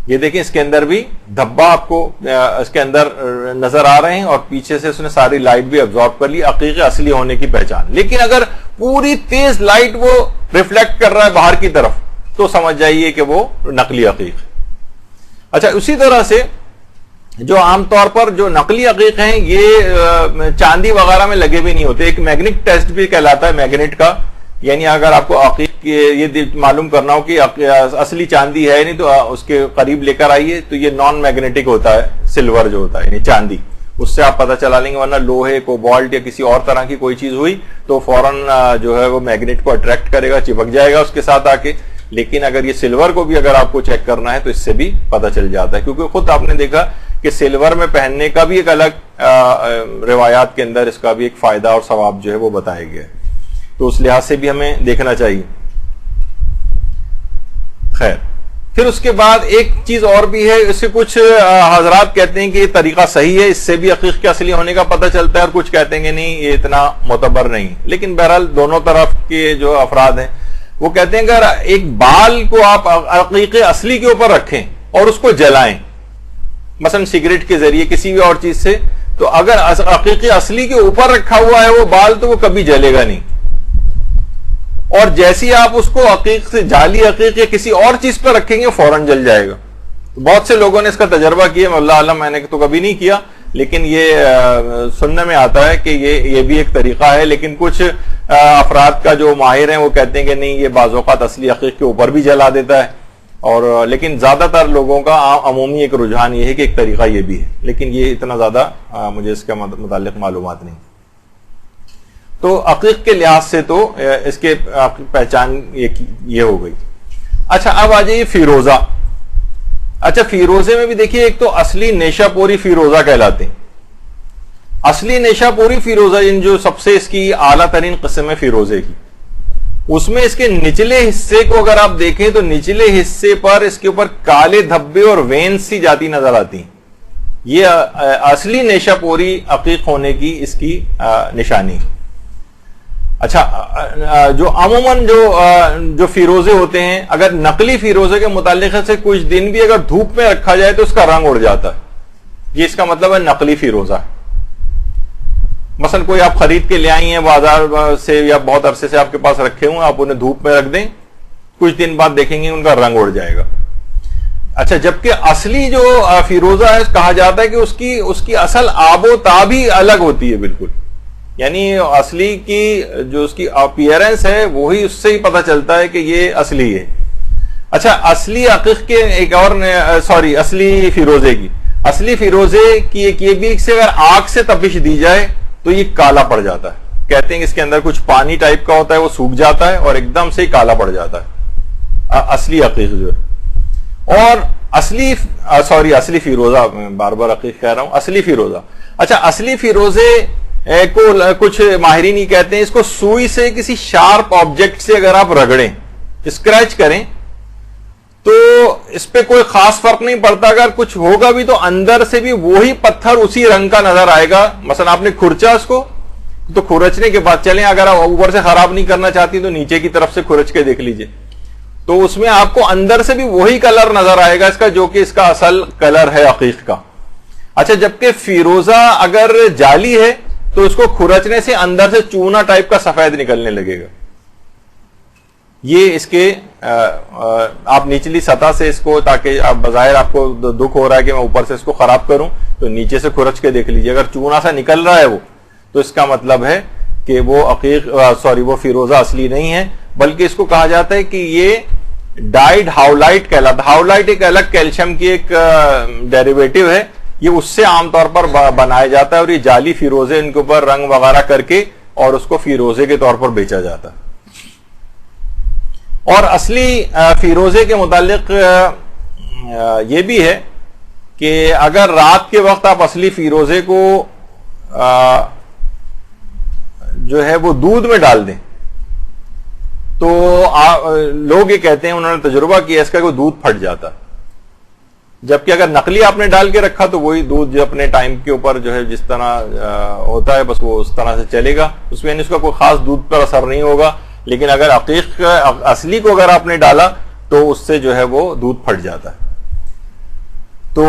Speaker 1: یہ دیکھیں اس کے اندر بھی دھبا آپ کو اس کے اندر نظر آ رہے ہیں اور پیچھے سے اس نے ساری لائٹ بھی ابزارب کر لی، عقیق اصلی ہونے کی پہچان. لیکن اگر پوری تیز لائٹ وہ ریفلیکٹ کر رہا ہے باہر کی طرف تو سمجھ جائیے کہ وہ نقلی عقیق. اچھا، اسی طرح سے جو عام طور پر جو نقلی عقیق ہیں یہ چاندی وغیرہ میں لگے بھی نہیں ہوتے. ایک میگنیٹ ٹیسٹ بھی کہلاتا ہے میگنیٹ کا، یعنی اگر آپ کو عقیق یہ معلوم کرنا ہو کہ اصلی چاندی ہے نہیں تو اس کے قریب لے کر آئیے تو یہ نان میگنیٹک ہوتا ہے، سلور جو ہوتا ہے یعنی چاندی، اس سے آپ پتہ چلا لیں گے. ورنہ لوہے، کوبالٹ یا کسی اور طرح کی کوئی چیز ہوئی تو فوراً جو ہے وہ میگنیٹ کو اٹریکٹ کرے گا، چپک جائے گا اس کے ساتھ آ کے. لیکن اگر یہ سلور کو بھی اگر آپ کو چیک کرنا ہے تو اس سے بھی پتہ چل جاتا ہے، کیونکہ خود آپ نے دیکھا کہ سلور میں پہننے کا بھی ایک الگ روایات کے اندر اس کا بھی ایک فائدہ اور ثواب جو ہے وہ بتایا گیا ہے. تو اس لحاظ سے بھی ہمیں دیکھنا چاہیے. خیر، پھر اس کے بعد ایک چیز اور بھی ہے، اس سے کچھ حضرات کہتے ہیں کہ یہ طریقہ صحیح ہے، اس سے بھی عقیق کے اصلی ہونے کا پتہ چلتا ہے، اور کچھ کہتے ہیں کہ نہیں یہ اتنا معتبر نہیں. لیکن بہرحال دونوں طرف کے جو افراد ہیں وہ کہتے ہیں کہ اگر ایک بال کو آپ عقیق اصلی کے اوپر رکھیں اور اس کو جلائیں مثلا سگریٹ کے ذریعے کسی بھی اور چیز سے، تو اگر عقیق اصلی کے اوپر رکھا ہوا ہے وہ بال تو وہ کبھی جلے گا نہیں. اور جیسی آپ اس کو عقیق سے جعلی عقیق یا کسی اور چیز پہ رکھیں گے فوراً جل جائے گا. بہت سے لوگوں نے اس کا تجربہ کیا، اللہ عالم، میں نے تو کبھی نہیں کیا، لیکن یہ سننے میں آتا ہے کہ یہ بھی ایک طریقہ ہے. لیکن کچھ افراد کا جو ماہر ہیں وہ کہتے ہیں کہ نہیں، یہ بعض اوقات اصلی عقیق کے اوپر بھی جلا دیتا ہے. اور لیکن زیادہ تر لوگوں کا عمومی ایک رجحان یہ ہے کہ ایک طریقہ یہ بھی ہے، لیکن یہ اتنا زیادہ مجھے اس کے متعلق معلومات نہیں. تو عقیق کے لحاظ سے تو اس کے پہچان یہ ہو گئی. اچھا، اب آ جائیے فیروزہ. اچھا، فیروزے میں بھی دیکھیے ایک تو اصلی نیشہ پوری فیروزہ کہلاتے ہیں. اصلی نیشہ پوری فیروزہ جو سب سے اس کی اعلیٰ ترین قسم ہے فیروزے کی، اس میں اس کے نچلے حصے کو اگر آپ دیکھیں تو نچلے حصے پر اس کے اوپر کالے دھبے اور وینز سی جاتی نظر آتی ہیں. یہ اصلی نیشہ پوری عقیق ہونے کی اس کی نشانی. اچھا، جو عموماً جو فیروزے ہوتے ہیں، اگر نقلی فیروزے کے متعلق سے کچھ دن بھی اگر دھوپ میں رکھا جائے تو اس کا رنگ اڑ جاتا ہے. یہ اس کا مطلب ہے نقلی فیروزہ. مثلا کوئی آپ خرید کے لے آئی ہیں بازار سے یا بہت عرصے سے آپ کے پاس رکھے ہوں، آپ انہیں دھوپ میں رکھ دیں، کچھ دن بعد دیکھیں گے ان کا رنگ اڑ جائے گا. اچھا، جبکہ اصلی جو فیروزہ ہے کہا جاتا ہے کہ اس کی اصل آب و تاب ہی الگ ہوتی ہے بالکل. یعنی اصلی کی جو اس کی اپیئرنس ہے وہی اس سے ہی پتہ چلتا ہے کہ یہ اصلی ہے. اچھا، اصلی عقیق کے ایک اور اصلی فیروزے کی ایک یہ بھی سے اگر آگ سے تپش دی جائے تو یہ کالا پڑ جاتا ہے. کہتے ہیں کہ اس کے اندر کچھ پانی ٹائپ کا ہوتا ہے، وہ سوکھ جاتا ہے اور ایک دم سے ہی کالا پڑ جاتا ہے اصلی عقیق جو ہے. اور اصلی فیروزہ، بار بار عقیق کہہ رہا ہوں، اصلی فیروزہ. اچھا، اصلی فیروزے کو کچھ ماہرین ہی کہتے ہیں اس کو سوئی سے کسی شارپ آبجیکٹ سے اگر آپ رگڑیں، اسکریچ کریں تو اس پہ کوئی خاص فرق نہیں پڑتا. اگر کچھ ہوگا بھی تو اندر سے بھی وہی پتھر اسی رنگ کا نظر آئے گا. مثلا آپ نے کھرچا اس کو تو کھرچنے کے بعد چلیں، اگر آپ اوپر سے خراب نہیں کرنا چاہتی تو نیچے کی طرف سے کھرچ کے دیکھ لیجئے تو اس میں آپ کو اندر سے بھی وہی کلر نظر آئے گا اس کا، جو کہ اس کا اصل کلر ہے عقیق کا. اچھا، جبکہ فیروزہ اگر جعلی ہے تو اس کو کھرچنے سے اندر سے چونا ٹائپ کا سفید نکلنے لگے گا. یہ اس کے آپ نچلی سطح سے اس کو، تاکہ آپ بظاہر آپ کو دکھ ہو رہا ہے کہ میں اوپر سے اس کو خراب کروں، تو نیچے سے کھرچ کے دیکھ لیجیے، اگر چونا سا نکل رہا ہے وہ، تو اس کا مطلب ہے کہ وہ وہ فیروزہ اصلی نہیں ہے، بلکہ اس کو کہا جاتا ہے کہ یہ ڈائیڈ ہاولائٹ کہلاتا ہے۔ ہاولائٹ ایک الگ کیلشیم کی ایک ڈیریویٹو ہے، یہ اس سے عام طور پر بنایا جاتا ہے، اور یہ جعلی فیروزے ان کے اوپر رنگ وغیرہ کر کے اور اس کو فیروزے کے طور پر بیچا جاتا ہے۔ اور اصلی فیروزے کے متعلق یہ بھی ہے کہ اگر رات کے وقت آپ اصلی فیروزے کو جو ہے وہ دودھ میں ڈال دیں تو لوگ یہ کہتے ہیں، انہوں نے تجربہ کیا اس کا، کوئی دودھ پھٹ جاتا، جبکہ اگر نقلی آپ نے ڈال کے رکھا تو وہی دودھ جو اپنے ٹائم کے اوپر جو ہے جس طرح ہوتا ہے بس وہ اس طرح سے چلے گا، اس میں اس کا کوئی خاص دودھ پر اثر نہیں ہوگا۔ لیکن اگر عقیق اصلی کو اگر آپ نے ڈالا تو اس سے جو ہے وہ دودھ پھٹ جاتا ہے۔ تو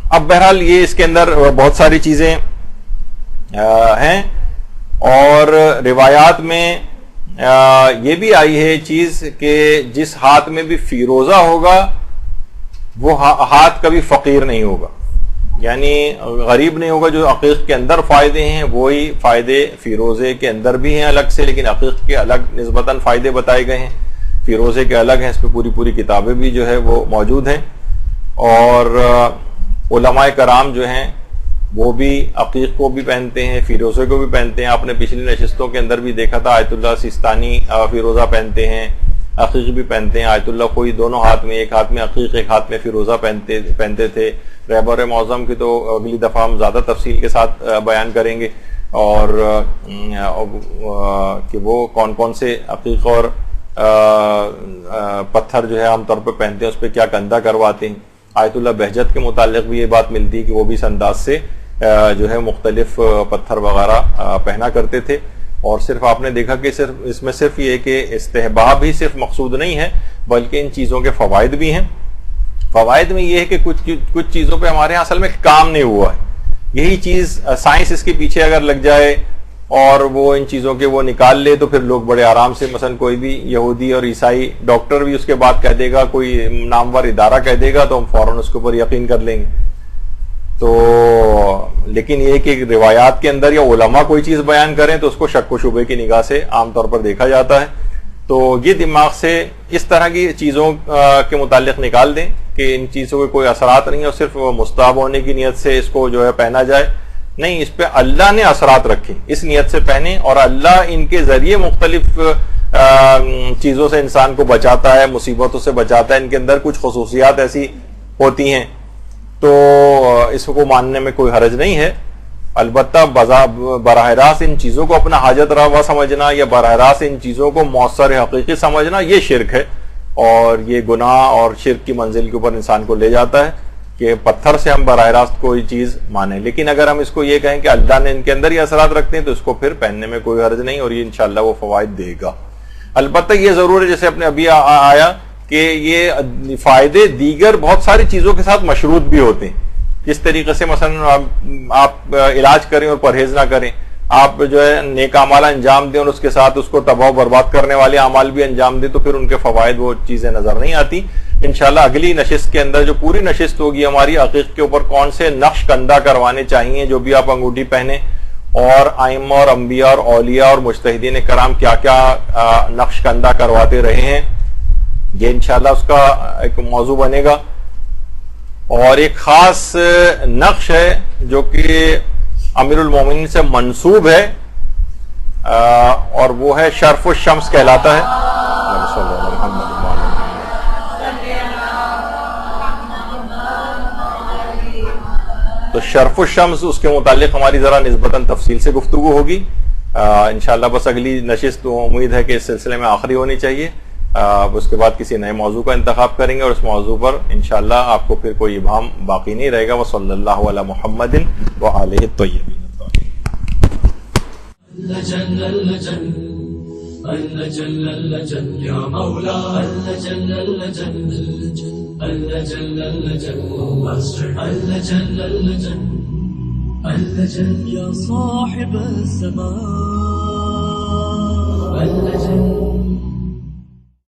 Speaker 1: اب بہرحال یہ اس کے اندر بہت ساری چیزیں ہیں، اور روایات میں یہ بھی آئی ہے چیز کہ جس ہاتھ میں بھی فیروزہ ہوگا وہ ہاتھ کبھی فقیر نہیں ہوگا، یعنی غریب نہیں ہوگا۔ جو عقیق کے اندر فائدے ہیں وہی فائدے فیروزے کے اندر بھی ہیں الگ سے، لیکن عقیق کے الگ نسبتاً فائدے بتائے گئے ہیں، فیروزے کے الگ ہیں، اس پہ پوری کتابیں بھی جو ہے وہ موجود ہیں۔ اور علماء کرام جو ہیں وہ بھی عقیق کو بھی پہنتے ہیں، فیروزے کو بھی پہنتے ہیں۔ آپ نے پچھلی نشستوں کے اندر بھی دیکھا تھا، آیت اللہ سیستانی فیروزہ پہنتے ہیں، عقیق بھی پہنتے ہیں۔ آیت اللہ کوئی دونوں ہاتھ میں، ایک ہاتھ میں عقیق ایک ہاتھ میں فیروزہ پہنتے تھے۔ رہبر معظم کی تو اگلی دفعہ ہم زیادہ تفصیل کے ساتھ بیان کریں گے، اور کہ وہ کون کون سے عقیق اور پتھر جو ہے عام طور پہ پہنتے ہیں، اس پہ کیا کندہ کرواتے ہیں۔ آیت اللہ بہجت کے متعلق بھی یہ بات ملتی ہے کہ وہ بھی اس انداز سے جو ہے مختلف پتھر وغیرہ پہنا کرتے تھے۔ اور صرف آپ نے دیکھا کہ صرف اس میں صرف یہ کہ استحباب ہی صرف مقصود نہیں ہے، بلکہ ان چیزوں کے فوائد بھی ہیں۔ فوائد میں یہ ہے کہ کچھ چیزوں پہ ہمارے یہاں اصل میں کام نہیں ہوا ہے، یہی چیز سائنس اس کے پیچھے اگر لگ جائے اور وہ ان چیزوں کے وہ نکال لے تو پھر لوگ بڑے آرام سے، مثلا کوئی بھی یہودی اور عیسائی ڈاکٹر بھی اس کے بعد کہہ دے گا، کوئی نامور ادارہ کہہ دے گا تو ہم فوراً اس کے اوپر یقین کر لیں گے۔ تو لیکن یہ کہ روایات کے اندر یا علماء کوئی چیز بیان کریں تو اس کو شک و شبے کی نگاہ سے عام طور پر دیکھا جاتا ہے۔ تو یہ دماغ سے اس طرح کی چیزوں کے متعلق نکال دیں کہ ان چیزوں کے کوئی اثرات نہیں ہے، اور صرف مستحب ہونے کی نیت سے اس کو جو ہے پہنا جائے، نہیں، اس پہ اللہ نے اثرات رکھے، اس نیت سے پہنے، اور اللہ ان کے ذریعے مختلف چیزوں سے انسان کو بچاتا ہے، مصیبتوں سے بچاتا ہے، ان کے اندر کچھ خصوصیات ایسی ہوتی ہیں، تو اس کو ماننے میں کوئی حرج نہیں ہے۔ البتہ براہ راست ان چیزوں کو اپنا حاجت روا سمجھنا یا براہ راست ان چیزوں کو مؤثر حقیقی سمجھنا یہ شرک ہے، اور یہ گناہ اور شرک کی منزل کے اوپر انسان کو لے جاتا ہے کہ پتھر سے ہم براہ راست کوئی چیز مانیں۔ لیکن اگر ہم اس کو یہ کہیں کہ اللہ نے ان کے اندر یہ اثرات رکھتے ہیں تو اس کو پھر پہننے میں کوئی حرج نہیں، اور یہ انشاءاللہ وہ فوائد دے گا۔ البتہ یہ ضرور ہے، جیسے اپنے ابھی آیا کہ یہ فائدے دیگر بہت ساری چیزوں کے ساتھ مشروط بھی ہوتے ہیں۔ جس طریقے سے مثلا آپ علاج کریں اور پرہیز نہ کریں، آپ جو ہے نیک اعمال انجام دیں اور اس کے ساتھ اس کو تباہ و برباد کرنے والے اعمال بھی انجام دیں، تو پھر ان کے فوائد وہ چیزیں نظر نہیں آتی۔ انشاءاللہ اگلی نشست کے اندر جو پوری نشست ہوگی ہماری، عقیق کے اوپر کون سے نقش کندہ کروانے چاہیے جو بھی آپ انگوٹھی پہنے، اور ائمہ اور انبیاء اور اولیاء اور مجتہدین کرام کیا کیا نقش کندہ کرواتے رہے ہیں، یہ انشاءاللہ اس کا ایک موضوع بنے گا۔ اور ایک خاص نقش ہے جو کہ امیر المومنین سے منسوب ہے، اور وہ ہے شرف الشمس کہلاتا ہے۔ تو شرف الشمس اس کے متعلق ہماری ذرا نسبتاً تفصیل سے گفتگو ہوگی انشاءاللہ۔ بس اگلی نشست امید ہے کہ اس سلسلے میں آخری ہونی چاہیے، اس کے بعد کسی نئے موضوع کا انتخاب کریں گے، اور اس موضوع پر انشاءاللہ آپ کو پھر کوئی ابہام باقی نہیں رہے گا۔ وصلی اللہ علی محمد وآلہ الطیبین
Speaker 2: يا صاحب الزمان